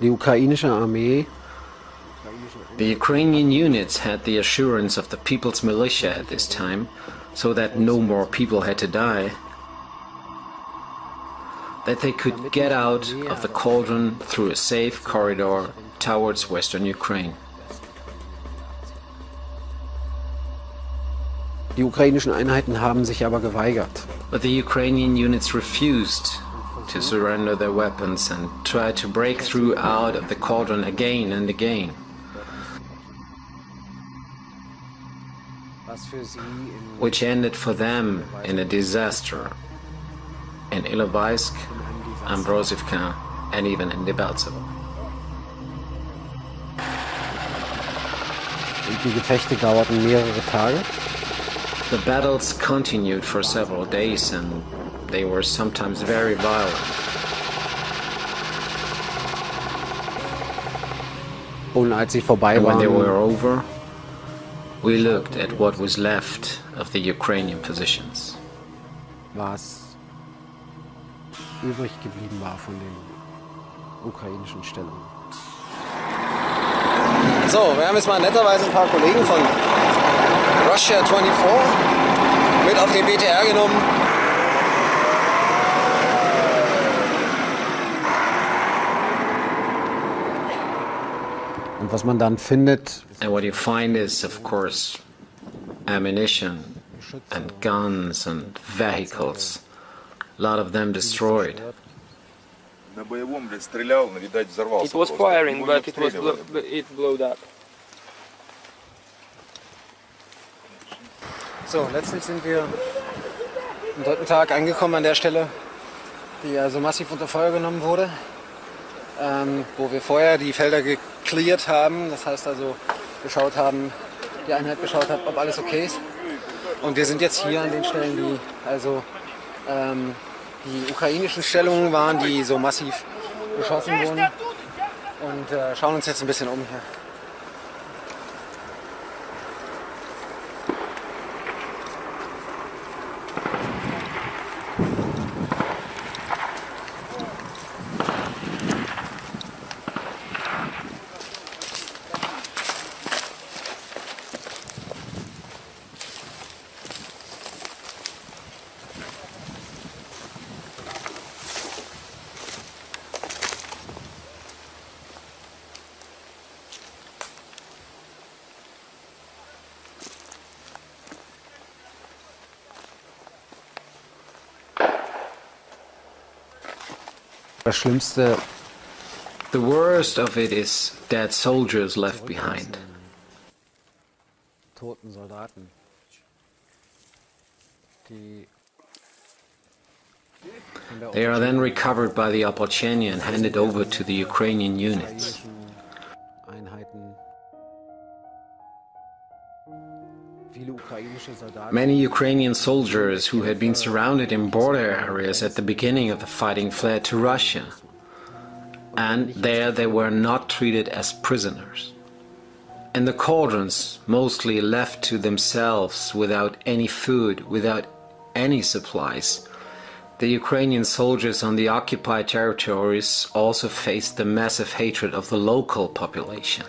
Die ukrainische Armee. The Ukrainian units had the assurance of the People's Militia at this time, so that no more people had to die, that they could get out of the cauldron through a safe corridor towards western Ukraine. Die ukrainischen Einheiten haben sich aber geweigert. But the Ukrainian units refused to surrender their weapons and tried to break through out of the cauldron again and again. Which ended for them in a disaster in Ilovaisk, Ambrosivka, and even in Debaltsevo. Und die Gefechte dauerten mehrere Tage. The battles continued for several days and they were sometimes very violent. Und als sie vorbei And when they waren, were over, we looked at what was left of the Ukrainian positions. was übrig geblieben war von den ukrainischen Stellungen. So, wir haben jetzt mal netterweise ein paar Kollegen von Russia 24 mit auf den BTR genommen. Und was man dann findet, And what you find is, of course, ammunition and guns and vehicles. A lot of them destroyed. It was firing, but it blew up. So, letztlich sind wir am 3. Tag angekommen an der Stelle, die also massiv unter Feuer genommen wurde, wo wir vorher die Felder gecleart haben, das heißt also geschaut haben, die Einheit geschaut hat, ob alles okay ist. Und wir sind jetzt hier an den Stellen, die also die ukrainischen Stellungen waren, die so massiv beschossen wurden, und schauen uns jetzt ein bisschen um hier. das Schlimmste, The worst of it is dead soldiers left behind. toten Soldaten, die They are then recovered by the Opolchenia and handed over to the Ukrainian units. Einheiten, viele ukrainische Soldaten, Many Ukrainian soldiers who had been surrounded in border areas at the beginning of the fighting fled to Russia, and there they were not treated as prisoners. In the cauldrons, mostly left to themselves without any food, without any supplies, the Ukrainian soldiers on the occupied territories also faced the massive hatred of the local population.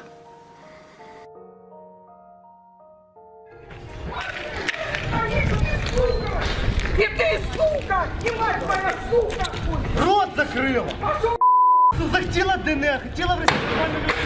Рот закрыла! Захотела ДНР, хотела в Россию нормально любить.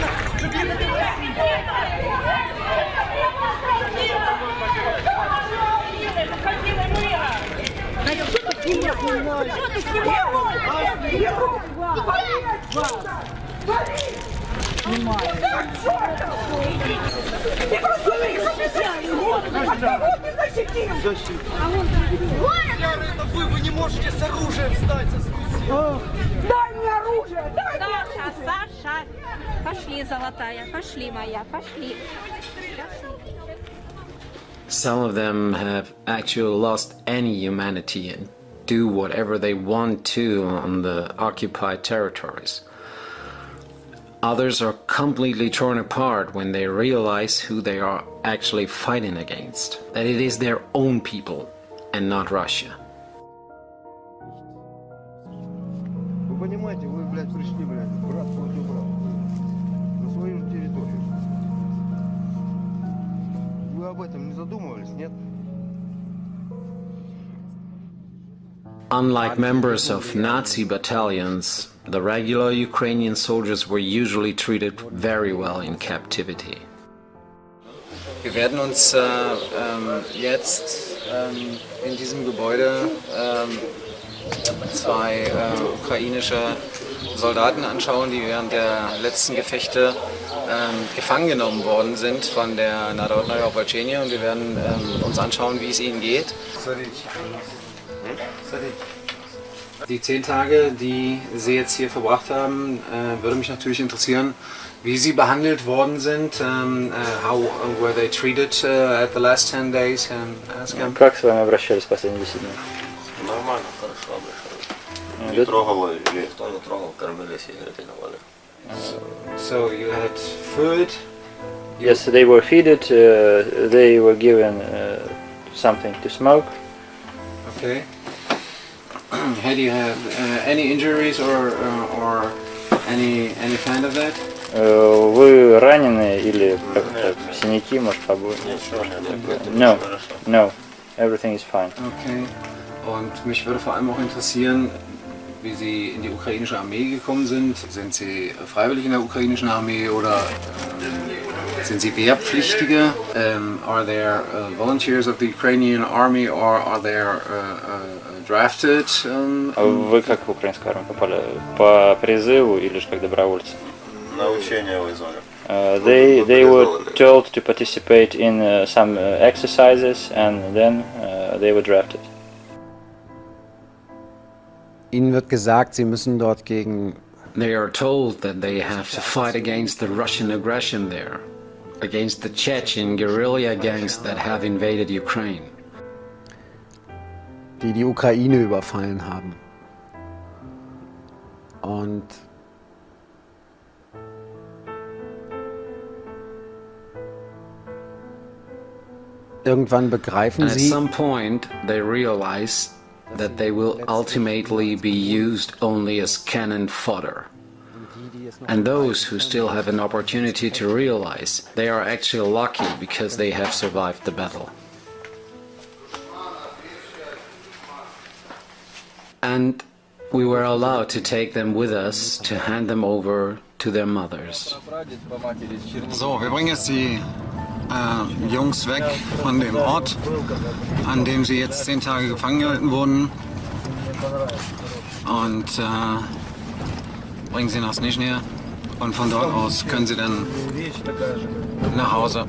Вы не можете с оружием встать со спиной. Дай мне оружие! Дай мне! Саша! Пошли, золотая, пошли, моя, пошли. Some of them have actually lost any humanity and do whatever they want to on the occupied territories. Others are completely torn apart when they realize who they are actually fighting against, that it is their own people and not Russia. Вы понимаете, вы, блядь, пришли, блядь, брат против брата. свою территорию. Вы об этом не задумывались, нет? Unlike members of Nazi battalions, the regular Ukrainian soldiers were usually treated very well in captivity. Wir werden uns jetzt in diesem Gebäude zwei ukrainische Soldaten anschauen, die während der letzten Gefechte gefangen genommen worden sind von der Narodnaya Opolchenie, und wir werden uns anschauen, wie es ihnen geht. Die 10 Tage, die Sie jetzt hier verbracht haben, würde mich natürlich interessieren, wie Sie behandelt worden sind. How were they treated at the last 10 days? Как с вами обращались последние 10 дней? Нормально, хорошо обращались. Не трогало или никто не трогал, кормили, сигареты давали. So you had food? Yes, they were fed. They were given something to smoke. Okay. Had you had any injuries or any kind of that? Вы ранены или как-то синяки, может, побои? No, no, everything is fine. Okay. Und mich würde vor allem auch interessieren, wie Sie in die ukrainische Armee gekommen sind. Sind Sie freiwillig in der ukrainischen Armee oder sind Sie Wehrpflichtige? Are there volunteers of the Ukrainian army or are there drafted? Вы как в украинскую армию попали? По призыву или же как добровольцы? На учения вызвали. They were told to participate in some exercises and then they were drafted. Ihnen wird gesagt, Sie müssen dort gegen... They are told that they have to fight against the Russian aggression there, against the Chechen guerrilla gangs that have invaded Ukraine. Die Ukraine überfallen haben. Und irgendwann begreifen sie, at some point they realize that they will ultimately be used only as cannon fodder. And those who still have an opportunity to realize they are actually lucky because they have survived the battle. And we were allowed to take them with us to hand them over to their mothers. So, wir bringen jetzt die Jungs weg von dem Ort, an dem sie jetzt 10 Tage gefangen gehalten wurden, und bringen sie nach Snizhny, und von dort aus können sie dann nach Hause.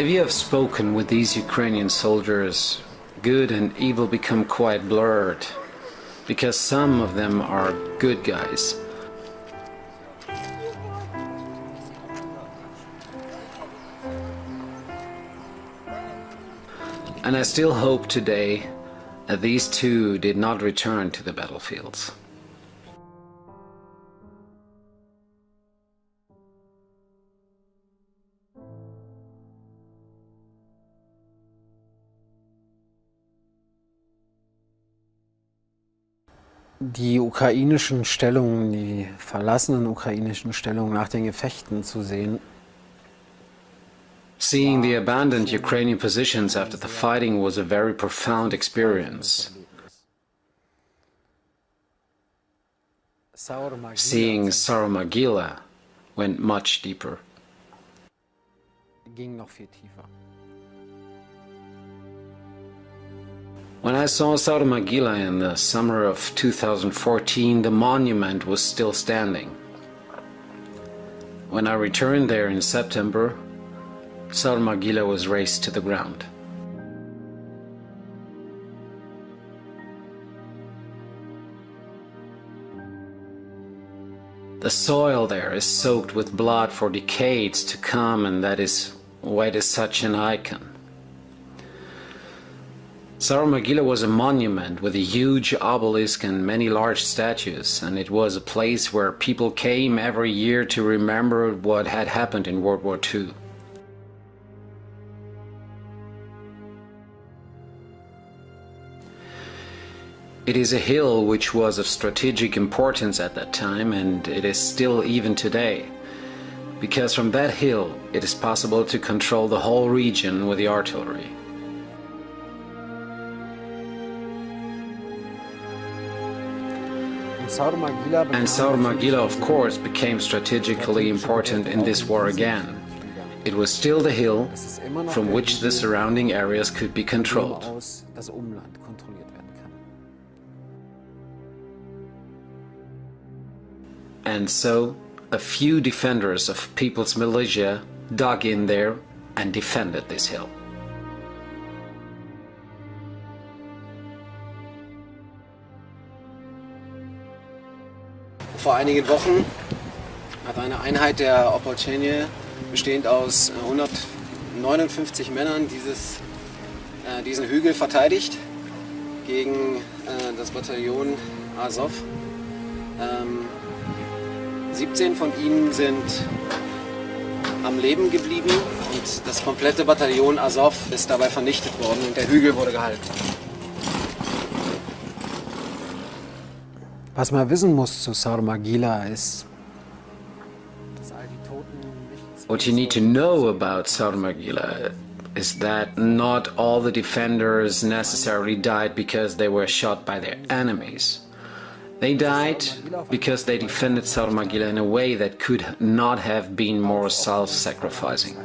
If you have spoken with these Ukrainian soldiers, good and evil become quite blurred, because some of them are good guys. And I still hope today that these two did not return to the battlefields. Die ukrainischen Stellungen, die verlassenen ukrainischen Stellungen nach den Gefechten zu sehen. Seeing the abandoned Ukrainian positions after the fighting was a very profound experience. Seeing Saromagila went much deeper. Ging noch viel tiefer. When I saw Saromagila in the summer of 2014, the monument was still standing. When I returned there in September, Sarmagila was razed to the ground. The soil there is soaked with blood for decades to come, and that is why it is such an icon. Sarmagila was a monument with a huge obelisk and many large statues, and it was a place where people came every year to remember what had happened in World War II. It is a hill which was of strategic importance at that time, and it is still even today, because from that hill it is possible to control the whole region with the artillery. And Sarmagila, of course, became strategically important in this war again. It was still the hill from which the surrounding areas could be controlled. And so, a few defenders of people's militia dug in there and defended this hill. Vor einigen Wochen hat eine Einheit der Opolchenie, bestehend aus 159 Männern, diesen Hügel verteidigt gegen das Bataillon Azov. 17 von ihnen sind am Leben geblieben und das komplette Bataillon Azov ist dabei vernichtet worden und der Hügel wurde gehalten. Was man wissen muss zu Sarmagila ist, what you need to know about Sarmagila is that not all the defenders necessarily died because they were shot by their enemies. They died because they defended Sarmagila in a way that could not have been more self-sacrificing.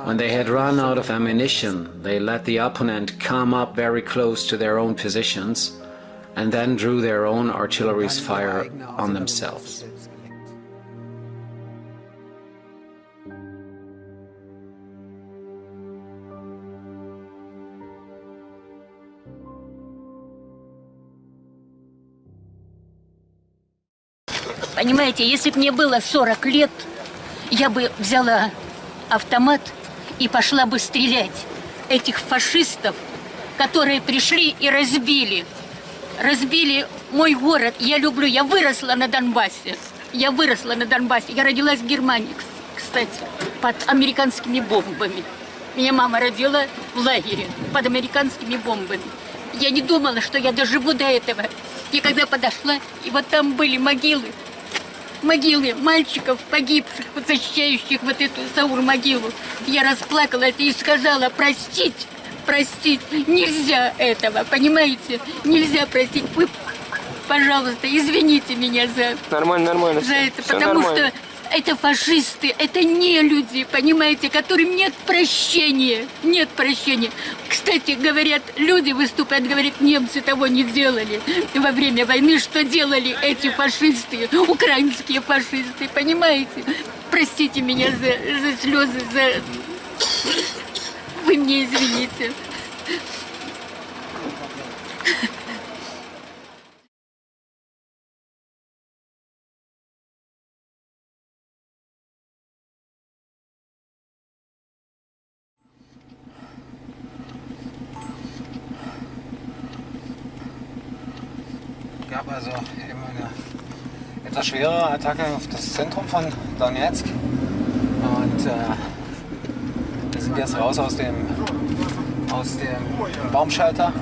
When they had run out of ammunition, they let the opponent come up very close to their own positions and then drew their own artillery's fire on themselves. Понимаете, если бы мне было 40 лет, я бы взяла автомат и пошла бы стрелять этих фашистов, которые пришли и разбили мой город. Я выросла на Донбассе. Я родилась в Германии, кстати, под американскими бомбами. Меня мама родила в лагере под американскими бомбами. Я не думала, что я доживу до этого. И когда подошла, и вот там были могилы мальчиков, погибших, защищающих вот эту Саур-могилу. Я расплакалась и сказала: простить, нельзя этого, понимаете? Нельзя простить. Вы, пожалуйста, извините меня за это, потому что это фашисты, это не люди, понимаете, которым нет прощения. Кстати, говорят, люди выступают, говорят, немцы того не делали во время войны, что делали эти фашисты, украинские фашисты, понимаете? Простите меня за слезы, Вы мне извините. gab also eben eine etwas schwere Attacke auf das Zentrum von Donetsk. Und wir sind jetzt raus aus dem Baumschalter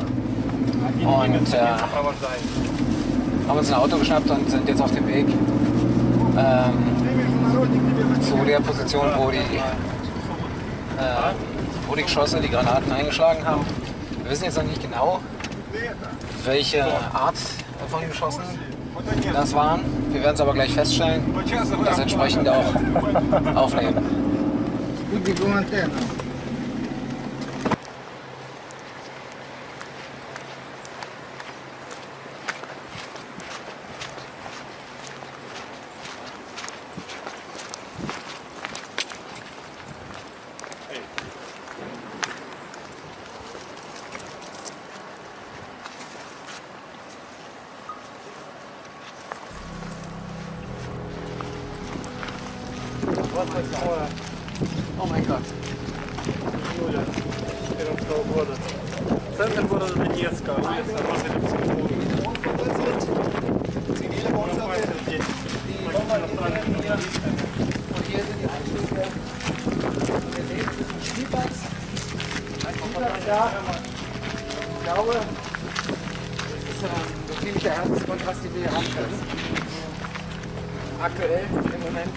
und haben uns ein Auto geschnappt und sind jetzt auf dem Weg zu der Position, wo die Geschosse, die Granaten eingeschlagen haben. Wir wissen jetzt noch nicht genau, welche Art von Geschossen das waren. Wir werden es aber gleich feststellen und das entsprechend auch aufnehmen. О май гад. Июля 2014 года. Центр города Донецка, улица Розелевская. Ich glaube, das ist so ziemlich der Herzensgrund, was die hier haben können. Aktuell im Moment.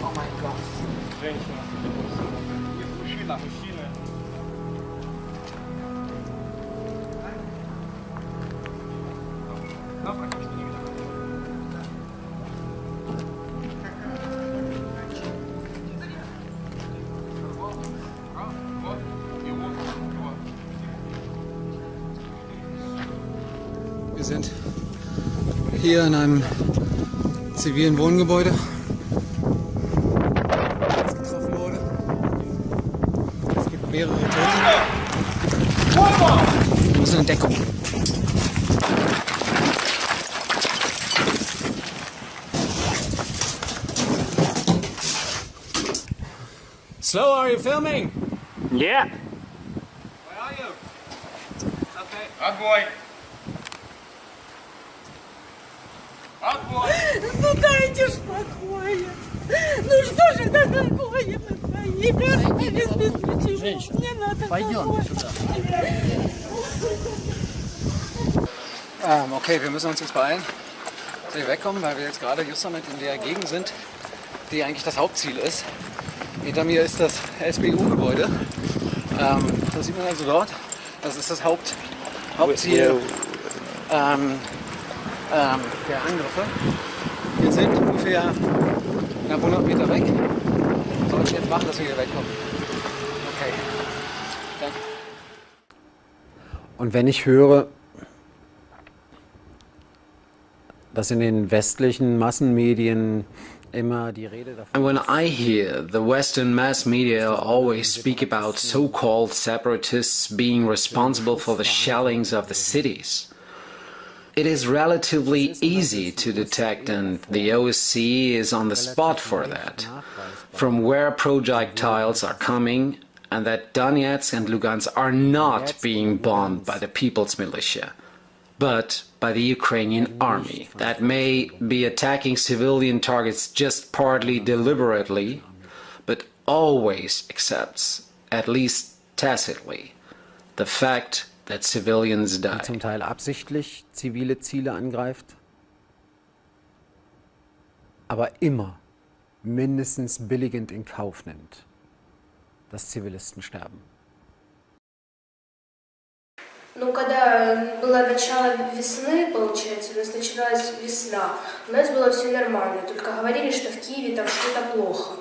Oh mein Gott. Женщина. Мужчина. Мужчина. Wir sind hier in einem zivilen Wohngebäude, das getroffen wurde. Es gibt mehrere Tote. Wir müssen in Deckung. Slow, are you filming? Yeah. Where are you? Okay. Огонь! Огонь! Ну дайте ж покоя. Ну что же это такое? Мы твои без Женщина, не надо. пойдем сюда. Okay, wir müssen uns jetzt beeilen, dass wir wegkommen, weil wir jetzt gerade just damit in der Gegend sind, die eigentlich das Hauptziel ist. Hinter mir ist das SBU-Gebäude. Das sieht man also dort. Das ist das Hauptziel der Angriffe. Wir sind ungefähr knapp 100 Meter weg. Sollten jetzt machen, dass wir hier wegkommen. Okay. Danke. Und wenn ich höre, dass in den westlichen Massenmedien immer die Rede davon. And when I hear the Western mass media always speak about so-called separatists being responsible for the shellings of the cities, it is relatively easy to detect, and the OSCE is on the spot for that, from where projectiles are coming, and that Donetsk and Lugansk are not being bombed by the People's Militia, but by the Ukrainian army that may be attacking civilian targets just partly deliberately, but always accepts, at least tacitly, the fact that civilians die. Zum Teil absichtlich zivile Ziele angreift, aber immer mindestens billigend in Kauf nimmt, dass Zivilisten sterben. Ну, когда было начало весны, получается, у нас началась весна, у нас было все нормально, только говорили, что в Киеве там что-то плохо.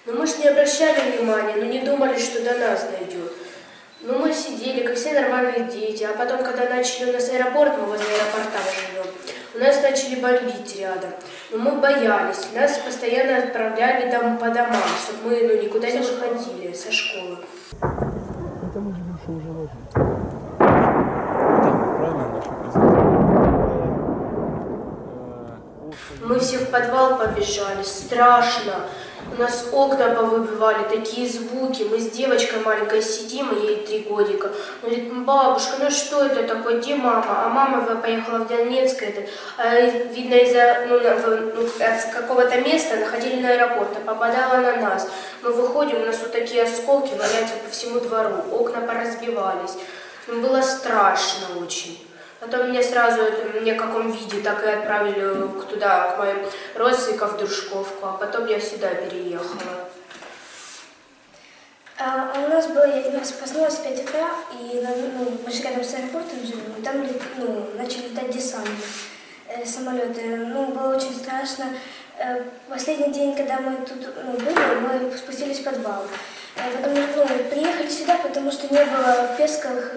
Но мы же не обращали внимания, но не думали, что до нас дойдет. Ну, мы сидели, как все нормальные дети, а потом, когда начали у нас аэропорт, мы возле аэропорта живем, у нас начали бомбить рядом. Но мы боялись, нас постоянно отправляли по домам, чтобы мы никуда не выходили со школы. Это может быть уже ложно. Мы все в подвал побежали, страшно. У нас окна повыбивали, такие звуки. Мы с девочкой маленькой сидим, ей 3 годика. Она говорит: бабушка, ну что это такое, где мама? А мама поехала в Донецк, видно, из какого-то места находили на аэропорт, а попадала на нас. Мы выходим, у нас вот такие осколки валяются по всему двору, окна поразбивались. Было страшно очень. Потом меня сразу, мне в каком виде, так и отправили туда, к моим родственникам в Дружковку, а потом я сюда переехала. У нас было, я проснулась в 5 утра, и мы же рядом с аэропортом живем, и там начали летать десантные самолеты. Было очень страшно. Последний день, когда мы тут были, мы спустились в подвал. Потом приехали сюда, потому что не было в Песках,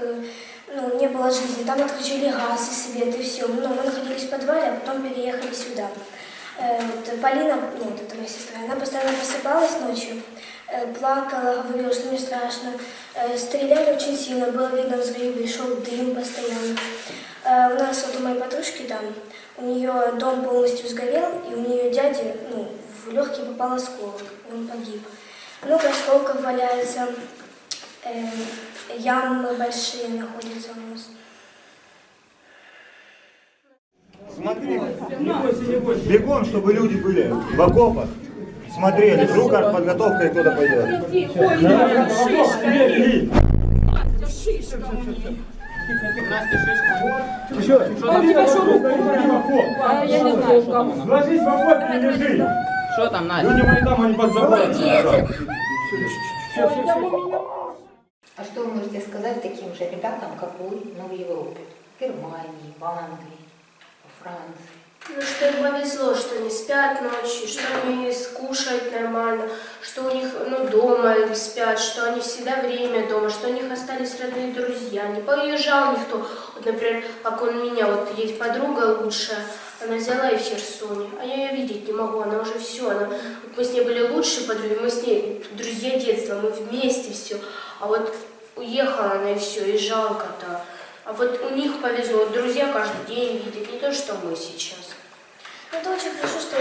не было жизни. Там отключили газ и свет, и все. Мы находились в подвале, а потом переехали сюда. Полина, это моя сестра, она постоянно просыпалась ночью, плакала, говорила, что мне страшно. Стреляли очень сильно, было видно взрывы, шел дым постоянно. У нас вот у моей подружки там, у нее дом полностью сгорел, и у нее дяди, в легкие попал осколок, и он погиб. Много осколков валяется, ямы большие находятся у нас. Смотри, бегом, чтобы люди были в окопах, смотрели, вдруг подготовка и кто-то пойдет. Я не знаю, кому. Ложись в окоп и лежи. Что там, Настя? Люди мои там, они под забором. А что вы можете сказать таким же ребятам, как вы, в Европе? В Германии, в Англии, во Франции? Что им повезло, что они спят ночью, что они скушают нормально, что у них дома спят, что они всегда время дома, что у них остались родные друзья, не поезжал никто. Вот, например, как у меня, вот есть подруга лучшая, она взяла и в Херсоне, а я ее видеть не могу, она уже все, вот мы с ней были лучшие подруги, мы с ней друзья детства, мы вместе все, а вот уехала она и все, и жалко-то. А вот у них повезло, вот друзья каждый день видят, не то, что мы сейчас. Это очень хорошо, что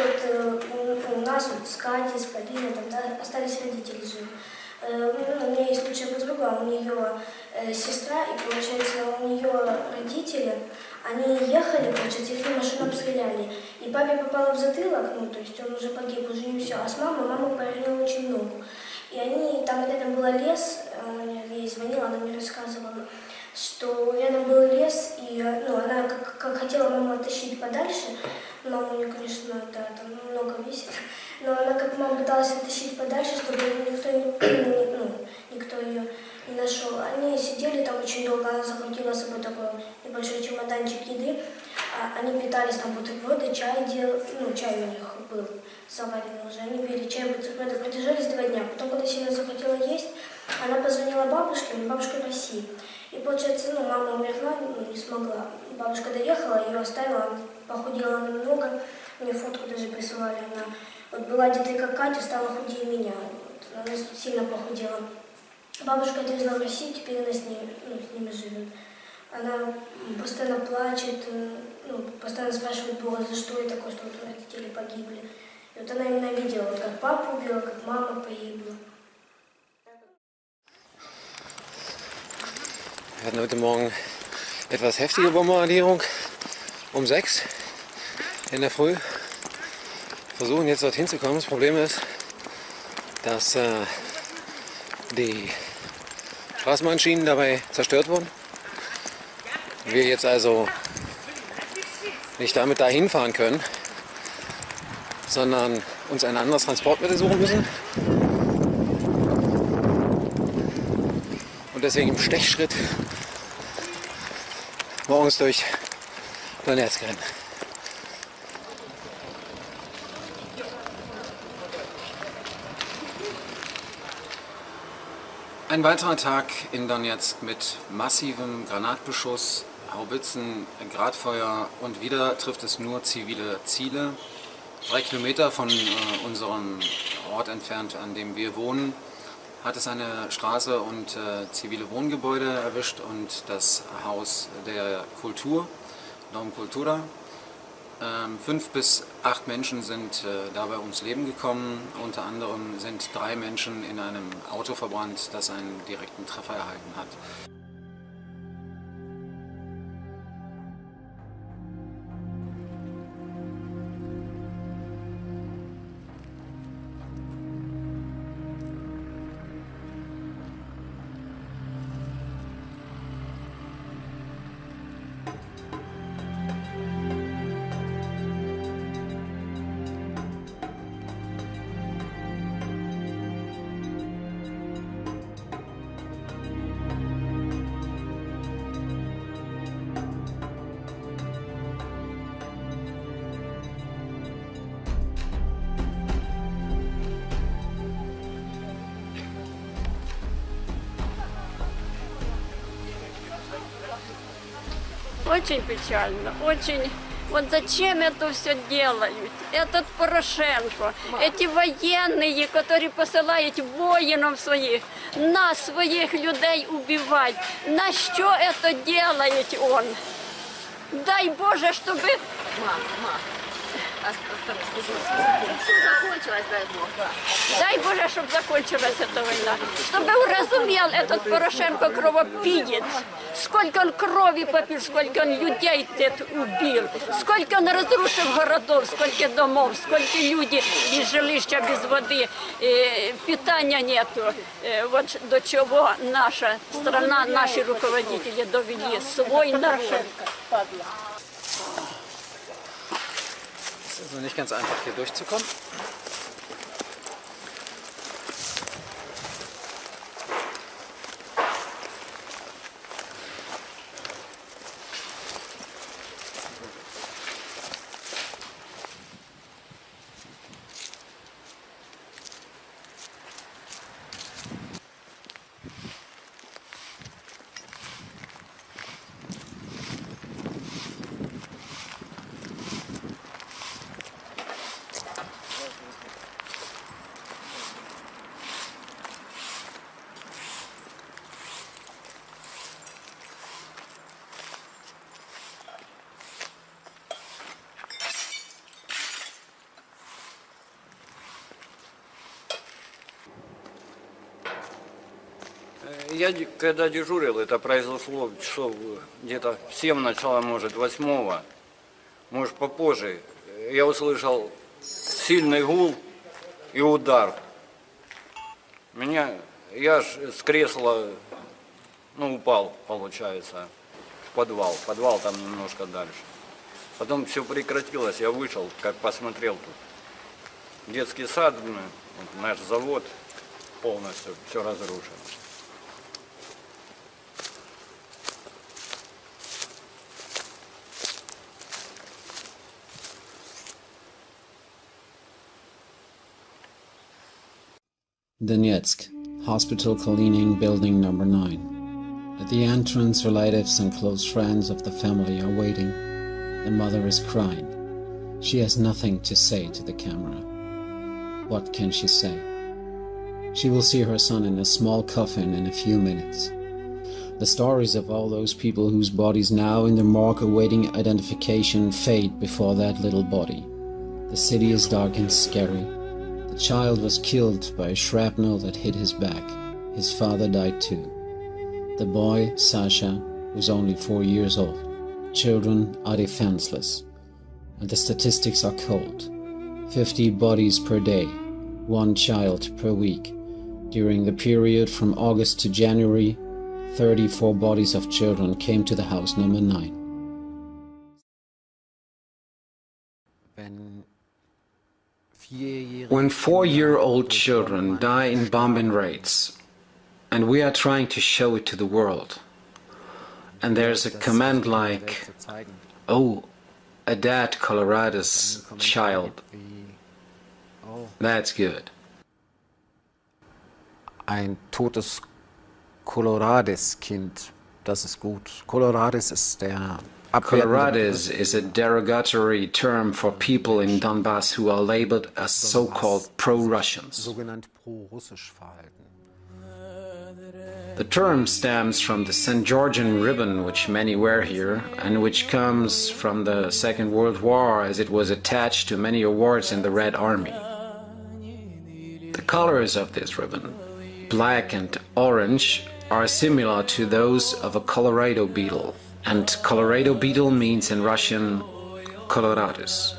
вот у нас вот с Катей, с Полиной там, да, остались родители живы. У меня есть лучшая подруга, у нее сестра, и получается у нее родители, они ехали, получается, их машину обстреляли. И папе попало в затылок, то есть он уже погиб, уже не все, а с маму поранила очень много. И они, там рядом был лес, я ей звонила, она мне рассказывала, что рядом был лес, и она как хотела маму оттащить подальше. Мама у нее, конечно, там много весит, но она как мама пыталась оттащить подальше, чтобы никто ее не нашел. Они сидели там очень долго, она захватила с собой такой небольшой чемоданчик еды. Они питались там бутерброды, чай делали, чай у них был заваренный уже. Они пили чай, бутерброды, продержались 2 дня. Потом, когда сильно захотела есть, она позвонила бабушке, бабушка в России. И получается, мама умерла, не смогла. Бабушка доехала, ее оставила, она похудела намного. Мне фотку даже присылали. Она вот была где-то как Катя, стала худее меня. Вот, она сильно похудела. Бабушка отвезла в Россию, теперь она с ними живет. Она постоянно плачет, постоянно спрашивает Бога, за что это такое, что вот родители погибли. И вот она именно видела, как папу убила, как мама погибла. Wir hatten heute Morgen etwas heftige Bombardierung um 6 in der Früh. Versuchen jetzt dorthin zu kommen. Das Problem ist, dass die Straßenbahnschienen dabei zerstört wurden. Wir jetzt also nicht damit dahin fahren können, sondern uns ein anderes Transportmittel suchen müssen. Und deswegen im Stechschritt morgens durch Dонецк rennen. Ein weiterer Tag in Donetsk mit massivem Granatbeschuss, Haubitzen, Gradfeuer und wieder trifft es nur zivile Ziele. 3 Kilometer von unserem Ort entfernt, an dem wir wohnen, hat es eine Straße und zivile Wohngebäude erwischt und das Haus der Kultur, Dom Kultura. 5 bis 8 Menschen sind dabei ums Leben gekommen. Unter anderem sind 3 Menschen in einem Auto verbrannt, das einen direkten Treffer erhalten hat. Очень печально, очень. Вот зачем это все делают? Этот Порошенко, эти военные, которые посылают воинов своих, нас, своих людей убивать. На что это делает он? Дай Боже, чтобы... Дай Боже, чтобы закончилась эта война. Чтобы уразумел этот Порошенко кровопиец. Сколько он крови попил, сколько он людей убил. Сколько он разрушил городов, сколько домов, сколько люди без жилища, без воды. Питания нету. Вот до чего наша страна, наши руководители довели свой народ. Es ist also nicht ganz einfach, hier durchzukommen. Я когда дежурил, это произошло часов где-то в 7, начало, может, 8, может, попозже. Я услышал сильный гул и удар. Я с кресла, упал, получается, в подвал. Подвал там немножко дальше. Потом все прекратилось, я вышел, как посмотрел тут. Детский сад, наш завод полностью, все разрушено. Dонецк, Hospital Cleaning Building number 9. At the entrance, relatives and close friends of the family are waiting. The mother is crying. She has nothing to say to the camera. What can she say? She will see her son in a small coffin in a few minutes. The stories of all those people whose bodies now in the morgue awaiting identification fade before that little body. The city is dark and scary. The child was killed by a shrapnel that hit his back. His father died too. The boy, Sasha, was only 4 years old. Children are defenseless. And the statistics are cold. 50 bodies per day, 1 child per week. During the period from August to January, 34 bodies of children came to the house number 9. When 4-year-old children die in bombing raids, and we are trying to show it to the world, and there's a comment like, "Oh, a dead Colorado's child," that's good. Ein totes Colorades-Kind, das ist gut. Colorades ist der Colorades is a derogatory term for people in Donbas who are labeled as so-called pro-Russians. The term stems from the St. Georgian ribbon which many wear here, and which comes from the Second World War, as it was attached to many awards in the Red Army. The colors of this ribbon, black and orange, are similar to those of a Colorado beetle. And Colorado beetle means in Russian, Coloradus.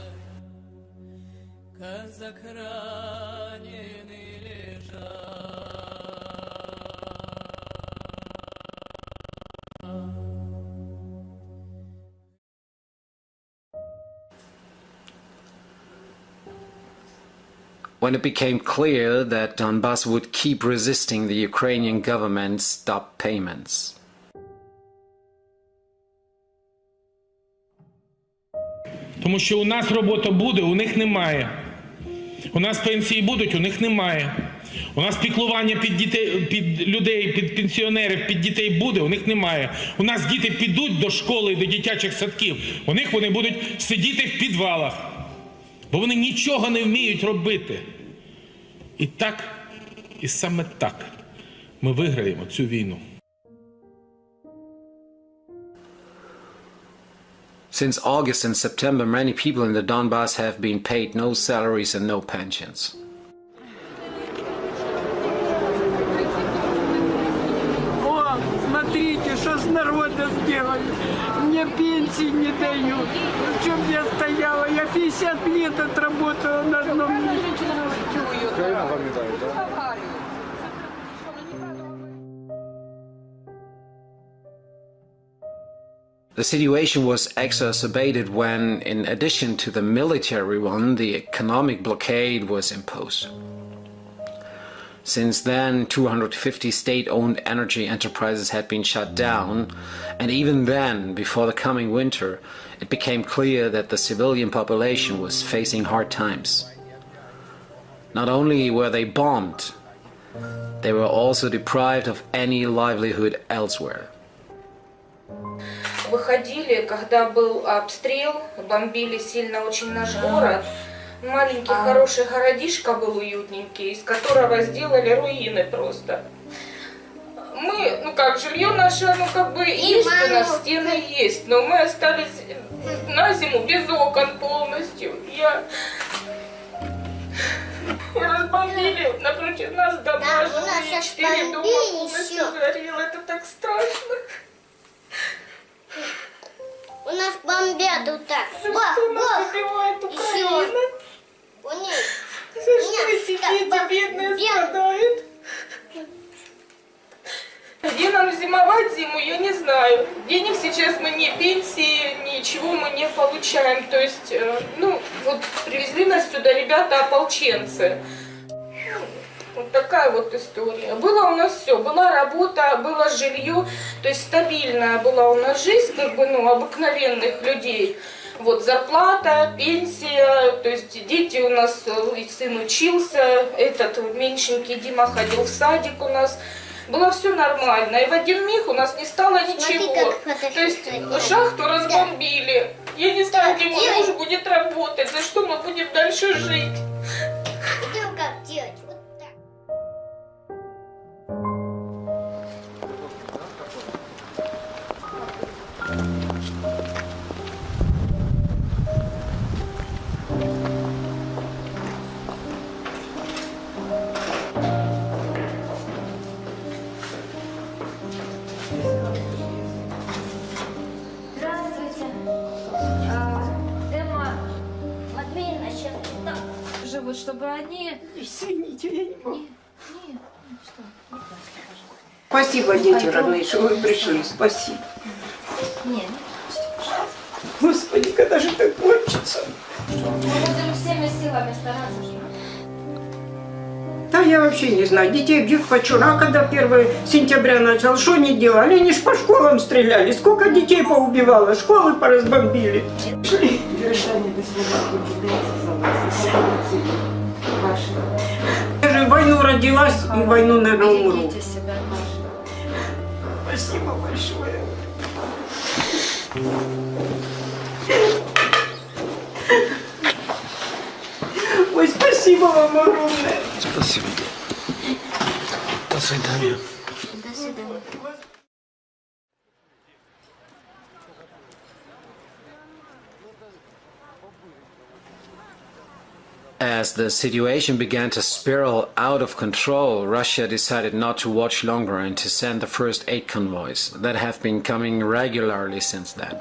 When it became clear that Donbas would keep resisting the Ukrainian government, stopped payments. Тому що у нас робота буде, у них немає. У нас пенсії будуть, у них немає. У нас піклування під дітей, під людей, під пенсіонерів, під дітей буде, у них немає. У нас діти підуть до школи, до дитячих садків, у них вони будуть сидіти в підвалах. Бо вони нічого не вміють робити. І так, і саме так ми виграємо цю війну. Since August and September, many people in the Donbas have been paid no salaries and no pensions. О, смотрите, что с народа сделали. Мне пенсии не дают. В чем я стояла? Я 50 лет отработала на одном месте. The situation was exacerbated when, in addition to the military one, the economic blockade was imposed. Since then, 250 state-owned energy enterprises had been shut down, and even then, before the coming winter, it became clear that the civilian population was facing hard times. Not only were they bombed, they were also deprived of any livelihood elsewhere. Выходили, когда был обстрел, бомбили сильно очень наш город. Маленький хороший городишко был уютненький, из которого сделали руины просто. Мы, ну как, жилье наше, ну как бы есть у нас, стены есть, но мы остались на зиму без окон полностью. Разбомбили напротив нас дома, 4 дома полностью сгорело, это так страшно. У нас бомбят вот так. За что нас убивает Украина? За что эти дети бедные страдают? Где нам зимовать зиму, я не знаю. Денег сейчас мы ни пенсии, ничего мы не получаем. То есть, ну, вот привезли нас сюда ребята-ополченцы. Вот такая вот история. Было у нас все, была работа, было жилье, то есть стабильная была у нас жизнь, как бы, ну, обыкновенных людей. Вот зарплата, пенсия, то есть дети у нас, сын учился, этот меньшенький Дима ходил в садик у нас. Было все нормально, и в один миг у нас не стало ничего. То есть шахту разбомбили. Я не знаю, где мой муж будет работать, за что мы будем дальше жить. Как делать? Живут, чтобы они... Извините, я не могу. Нет, что, не плачьте, пожалуйста. Спасибо, дети родные, что вы пришли. Спасибо. Нет, Господи, когда же так кончится? мы будем всеми силами стараться. Да я вообще не знаю. Детей бьют вчера, когда 1 сентября начал. Что они делали? Они ж по школам стреляли. Сколько детей поубивало? Школы поразбомбили. Я же в войну родилась и в войну, наверное, умру. Спасибо большое. Ой, спасибо вам огромное. Спасибо. До свидания. До свидания. As the situation began to spiral out of control, Russia decided not to watch longer and to send the first aid convoys that have been coming regularly since then.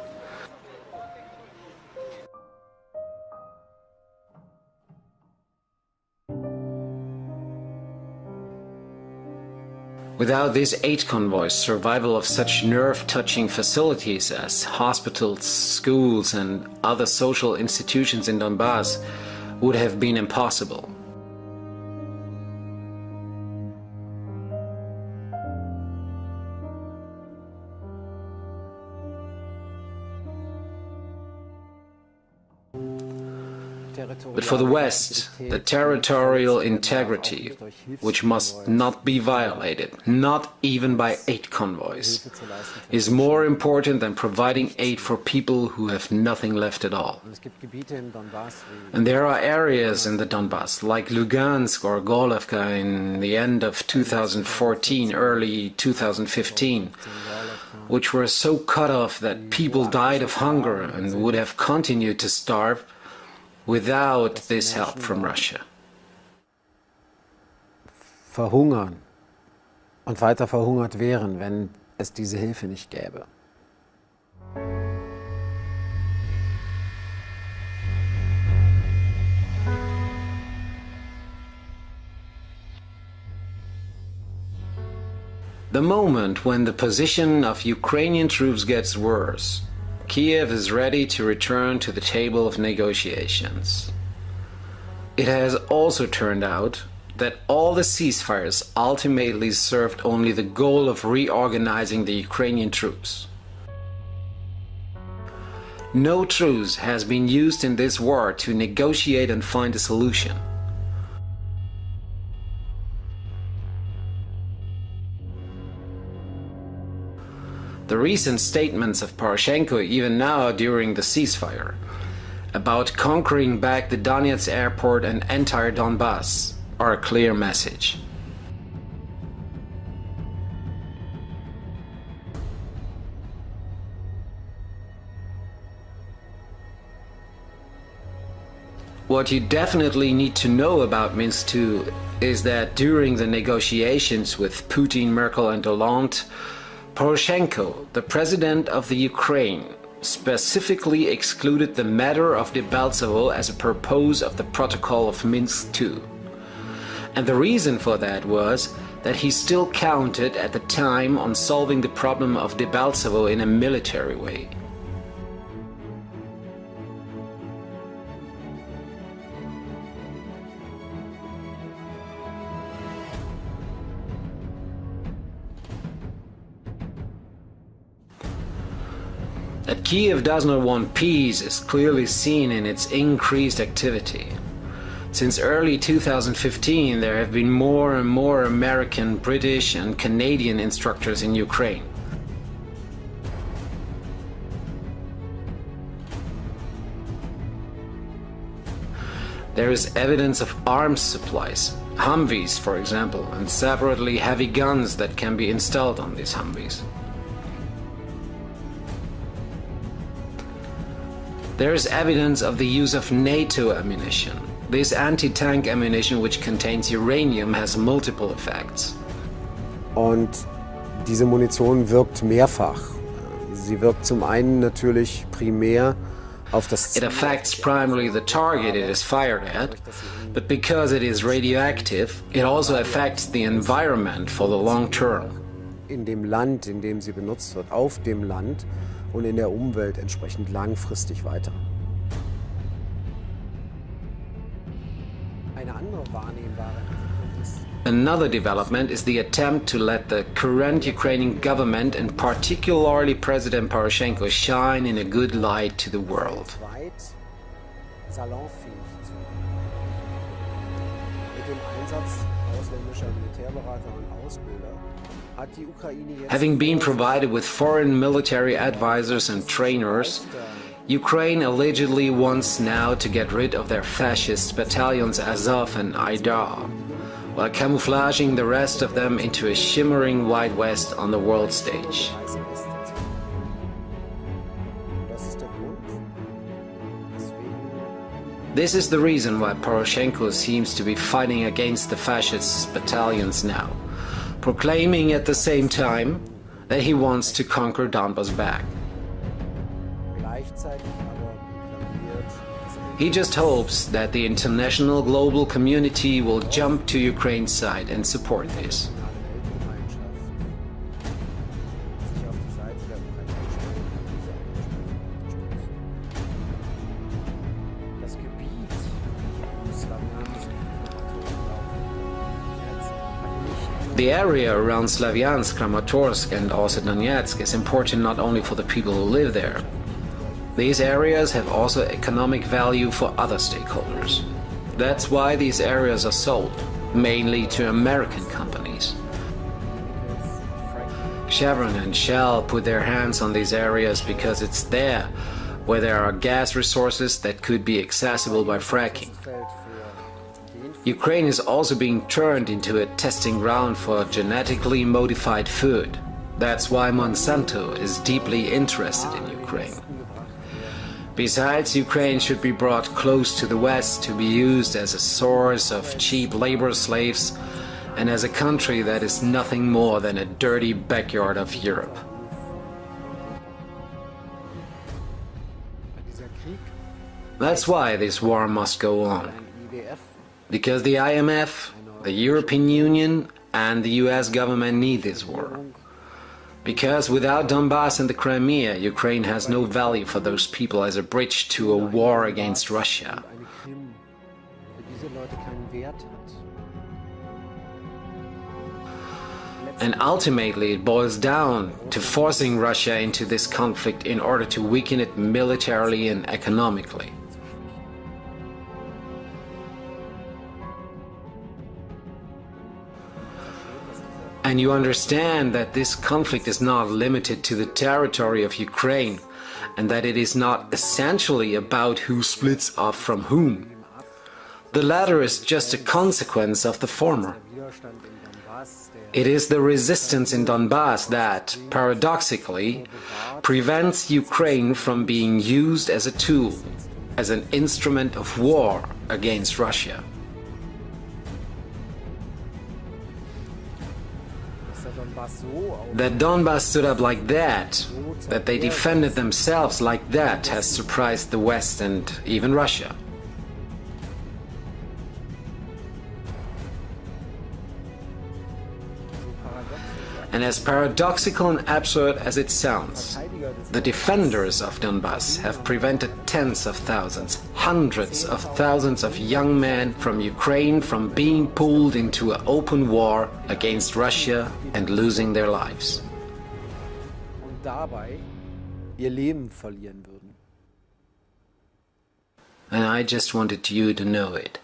Without these aid convoys, survival of such nerve-touching facilities as hospitals, schools and other social institutions in Donbas would have been impossible. But for the West, the territorial integrity, which must not be violated, not even by aid convoys, is more important than providing aid for people who have nothing left at all. And there are areas in the Donbas, like Lugansk or Golovka in the end of 2014, early 2015, which were so cut off that people died of hunger and would have continued to starve without this help from Russia. Verhungern und weiter verhungert wären, wenn es diese Hilfe nicht gäbe. The moment when the position of Ukrainian troops gets worse, Kiev is ready to return to the table of negotiations. It has also turned out that all the ceasefires ultimately served only the goal of reorganizing the Ukrainian troops. No truce has been used in this war to negotiate and find a solution. The recent statements of Poroshenko, even now during the ceasefire, about conquering back the Donetsk airport and entire Donbas, are a clear message. What you definitely need to know about Minsk II is that during the negotiations with Putin, Merkel and Hollande, Poroshenko, the president of the Ukraine, specifically excluded the matter of Debaltsevo as a purpose of the Protocol of Minsk II. And the reason for that was that he still counted at the time on solving the problem of Debaltsevo in a military way. That Kiev does not want peace is clearly seen in its increased activity. Since early 2015, there have been more and more American, British and Canadian instructors in Ukraine. There is evidence of arms supplies, Humvees for example, and separately heavy guns that can be installed on these Humvees. There is evidence of the use of NATO ammunition. This anti-tank ammunition, which contains uranium, has multiple effects. Und diese Munition wirkt mehrfach. Sie wirkt zum einen natürlich primär auf das It affects primarily the target it is fired at, but because it is radioactive, it also affects the environment for the long term. In dem Land, in dem sie benutzt wird, auf dem Land und in der Umwelt entsprechend langfristig weiter. Eine andere wahrnehmbare Entwicklung ist Another development is the attempt to let the current Ukrainian government and particularly President Poroshenko shine in a good light to the world. weit salonfähig zu mit dem Einsatz ausländischer Militärberater und Ausbilder. Having been provided with foreign military advisors and trainers, Ukraine allegedly wants now to get rid of their fascist battalions Azov and Aidar, while camouflaging the rest of them into a shimmering Wild West on the world stage. This is the reason why Poroshenko seems to be fighting against the fascist battalions now, proclaiming at the same time that he wants to conquer Donbas back. He just hopes that the international global community will jump to Ukraine's side and support this. The area around Slavyansk, Kramatorsk and also Donetsk is important not only for the people who live there. These areas have also economic value for other stakeholders. That's why these areas are sold, mainly to American companies. Chevron and Shell put their hands on these areas because it's there where there are gas resources that could be accessible by fracking. Ukraine is also being turned into a testing ground for genetically modified food. That's why Monsanto is deeply interested in Ukraine. Besides, Ukraine should be brought close to the West to be used as a source of cheap labor slaves and as a country that is nothing more than a dirty backyard of Europe. That's why this war must go on. Because the IMF, the European Union, and the US government need this war. Because without Donbas and the Crimea, Ukraine has no value for those people as a bridge to a war against Russia. And ultimately it boils down to forcing Russia into this conflict in order to weaken it militarily and economically. And you understand that this conflict is not limited to the territory of Ukraine, and that it is not essentially about who splits off from whom. The latter is just a consequence of the former. It is the resistance in Donbas that, paradoxically, prevents Ukraine from being used as a tool, as an instrument of war against Russia. That Donbas stood up like that they defended themselves like that, has surprised the West and even Russia. And as paradoxical and absurd as it sounds, the defenders of Donbas have prevented tens of thousands, hundreds of thousands of young men from Ukraine from being pulled into an open war against Russia and losing their lives. Und dabei ihr Leben verlieren würden. And I just wanted you to know it.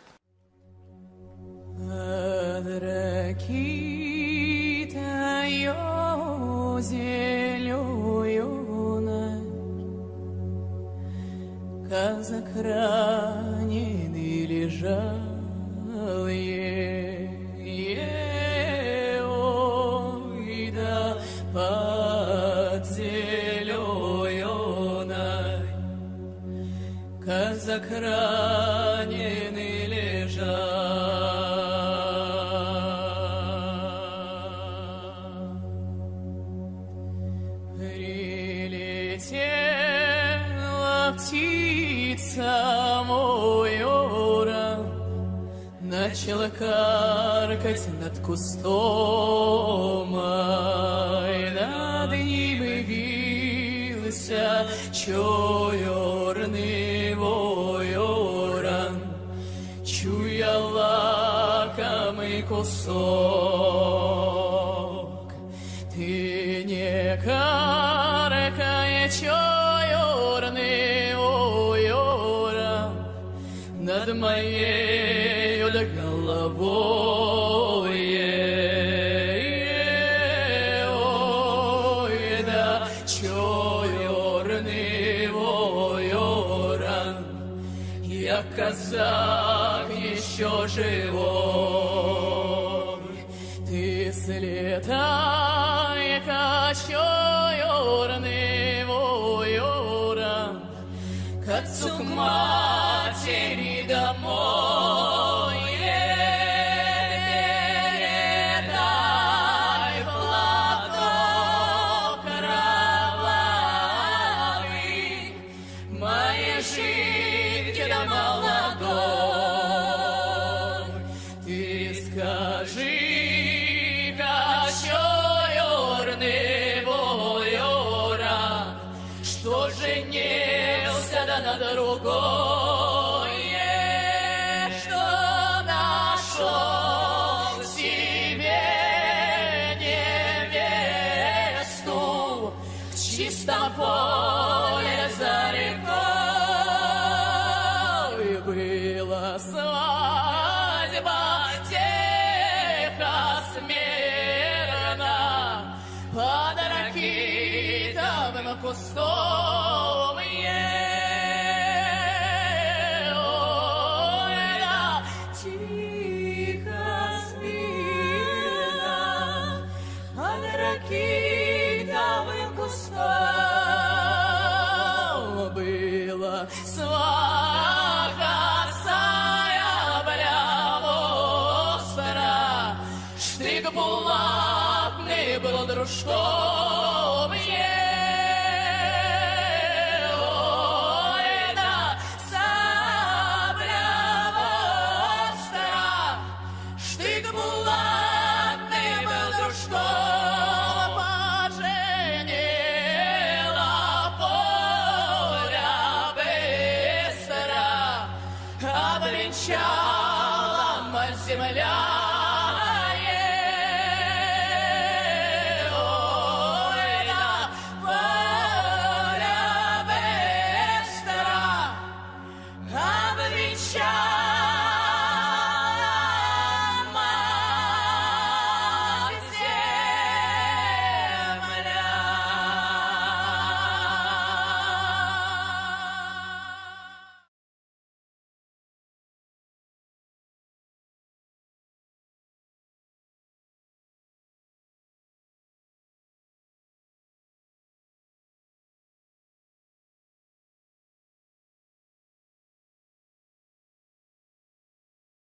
Казак раненый лежал, ой, да под зеленой. Казак раненый лежал. Прилетела птица моя, начала каркать над кустом, над ним явился черный ворон, чуя лакомый кусок. Ты не каркай, черный ворон, над моей головой, ой, да черный ворон, я казак еще живой. Ты слетай-ка, черный ворон, к отцу, к матери домой. Передай платок кровавый моей жидке да молодой. Ты скажи-ка, черный ворон, что женился да на другой, что нашел себе невесту в чистом поле за рекой. Была свадьба тихо, смирно, под ракитовым кустом. Ой, да, тихо, смирно, под ракитовым был дружком. Война, сабля остра, штык булатный был дружком. Поженила поля быстро, обвенчала мать земля.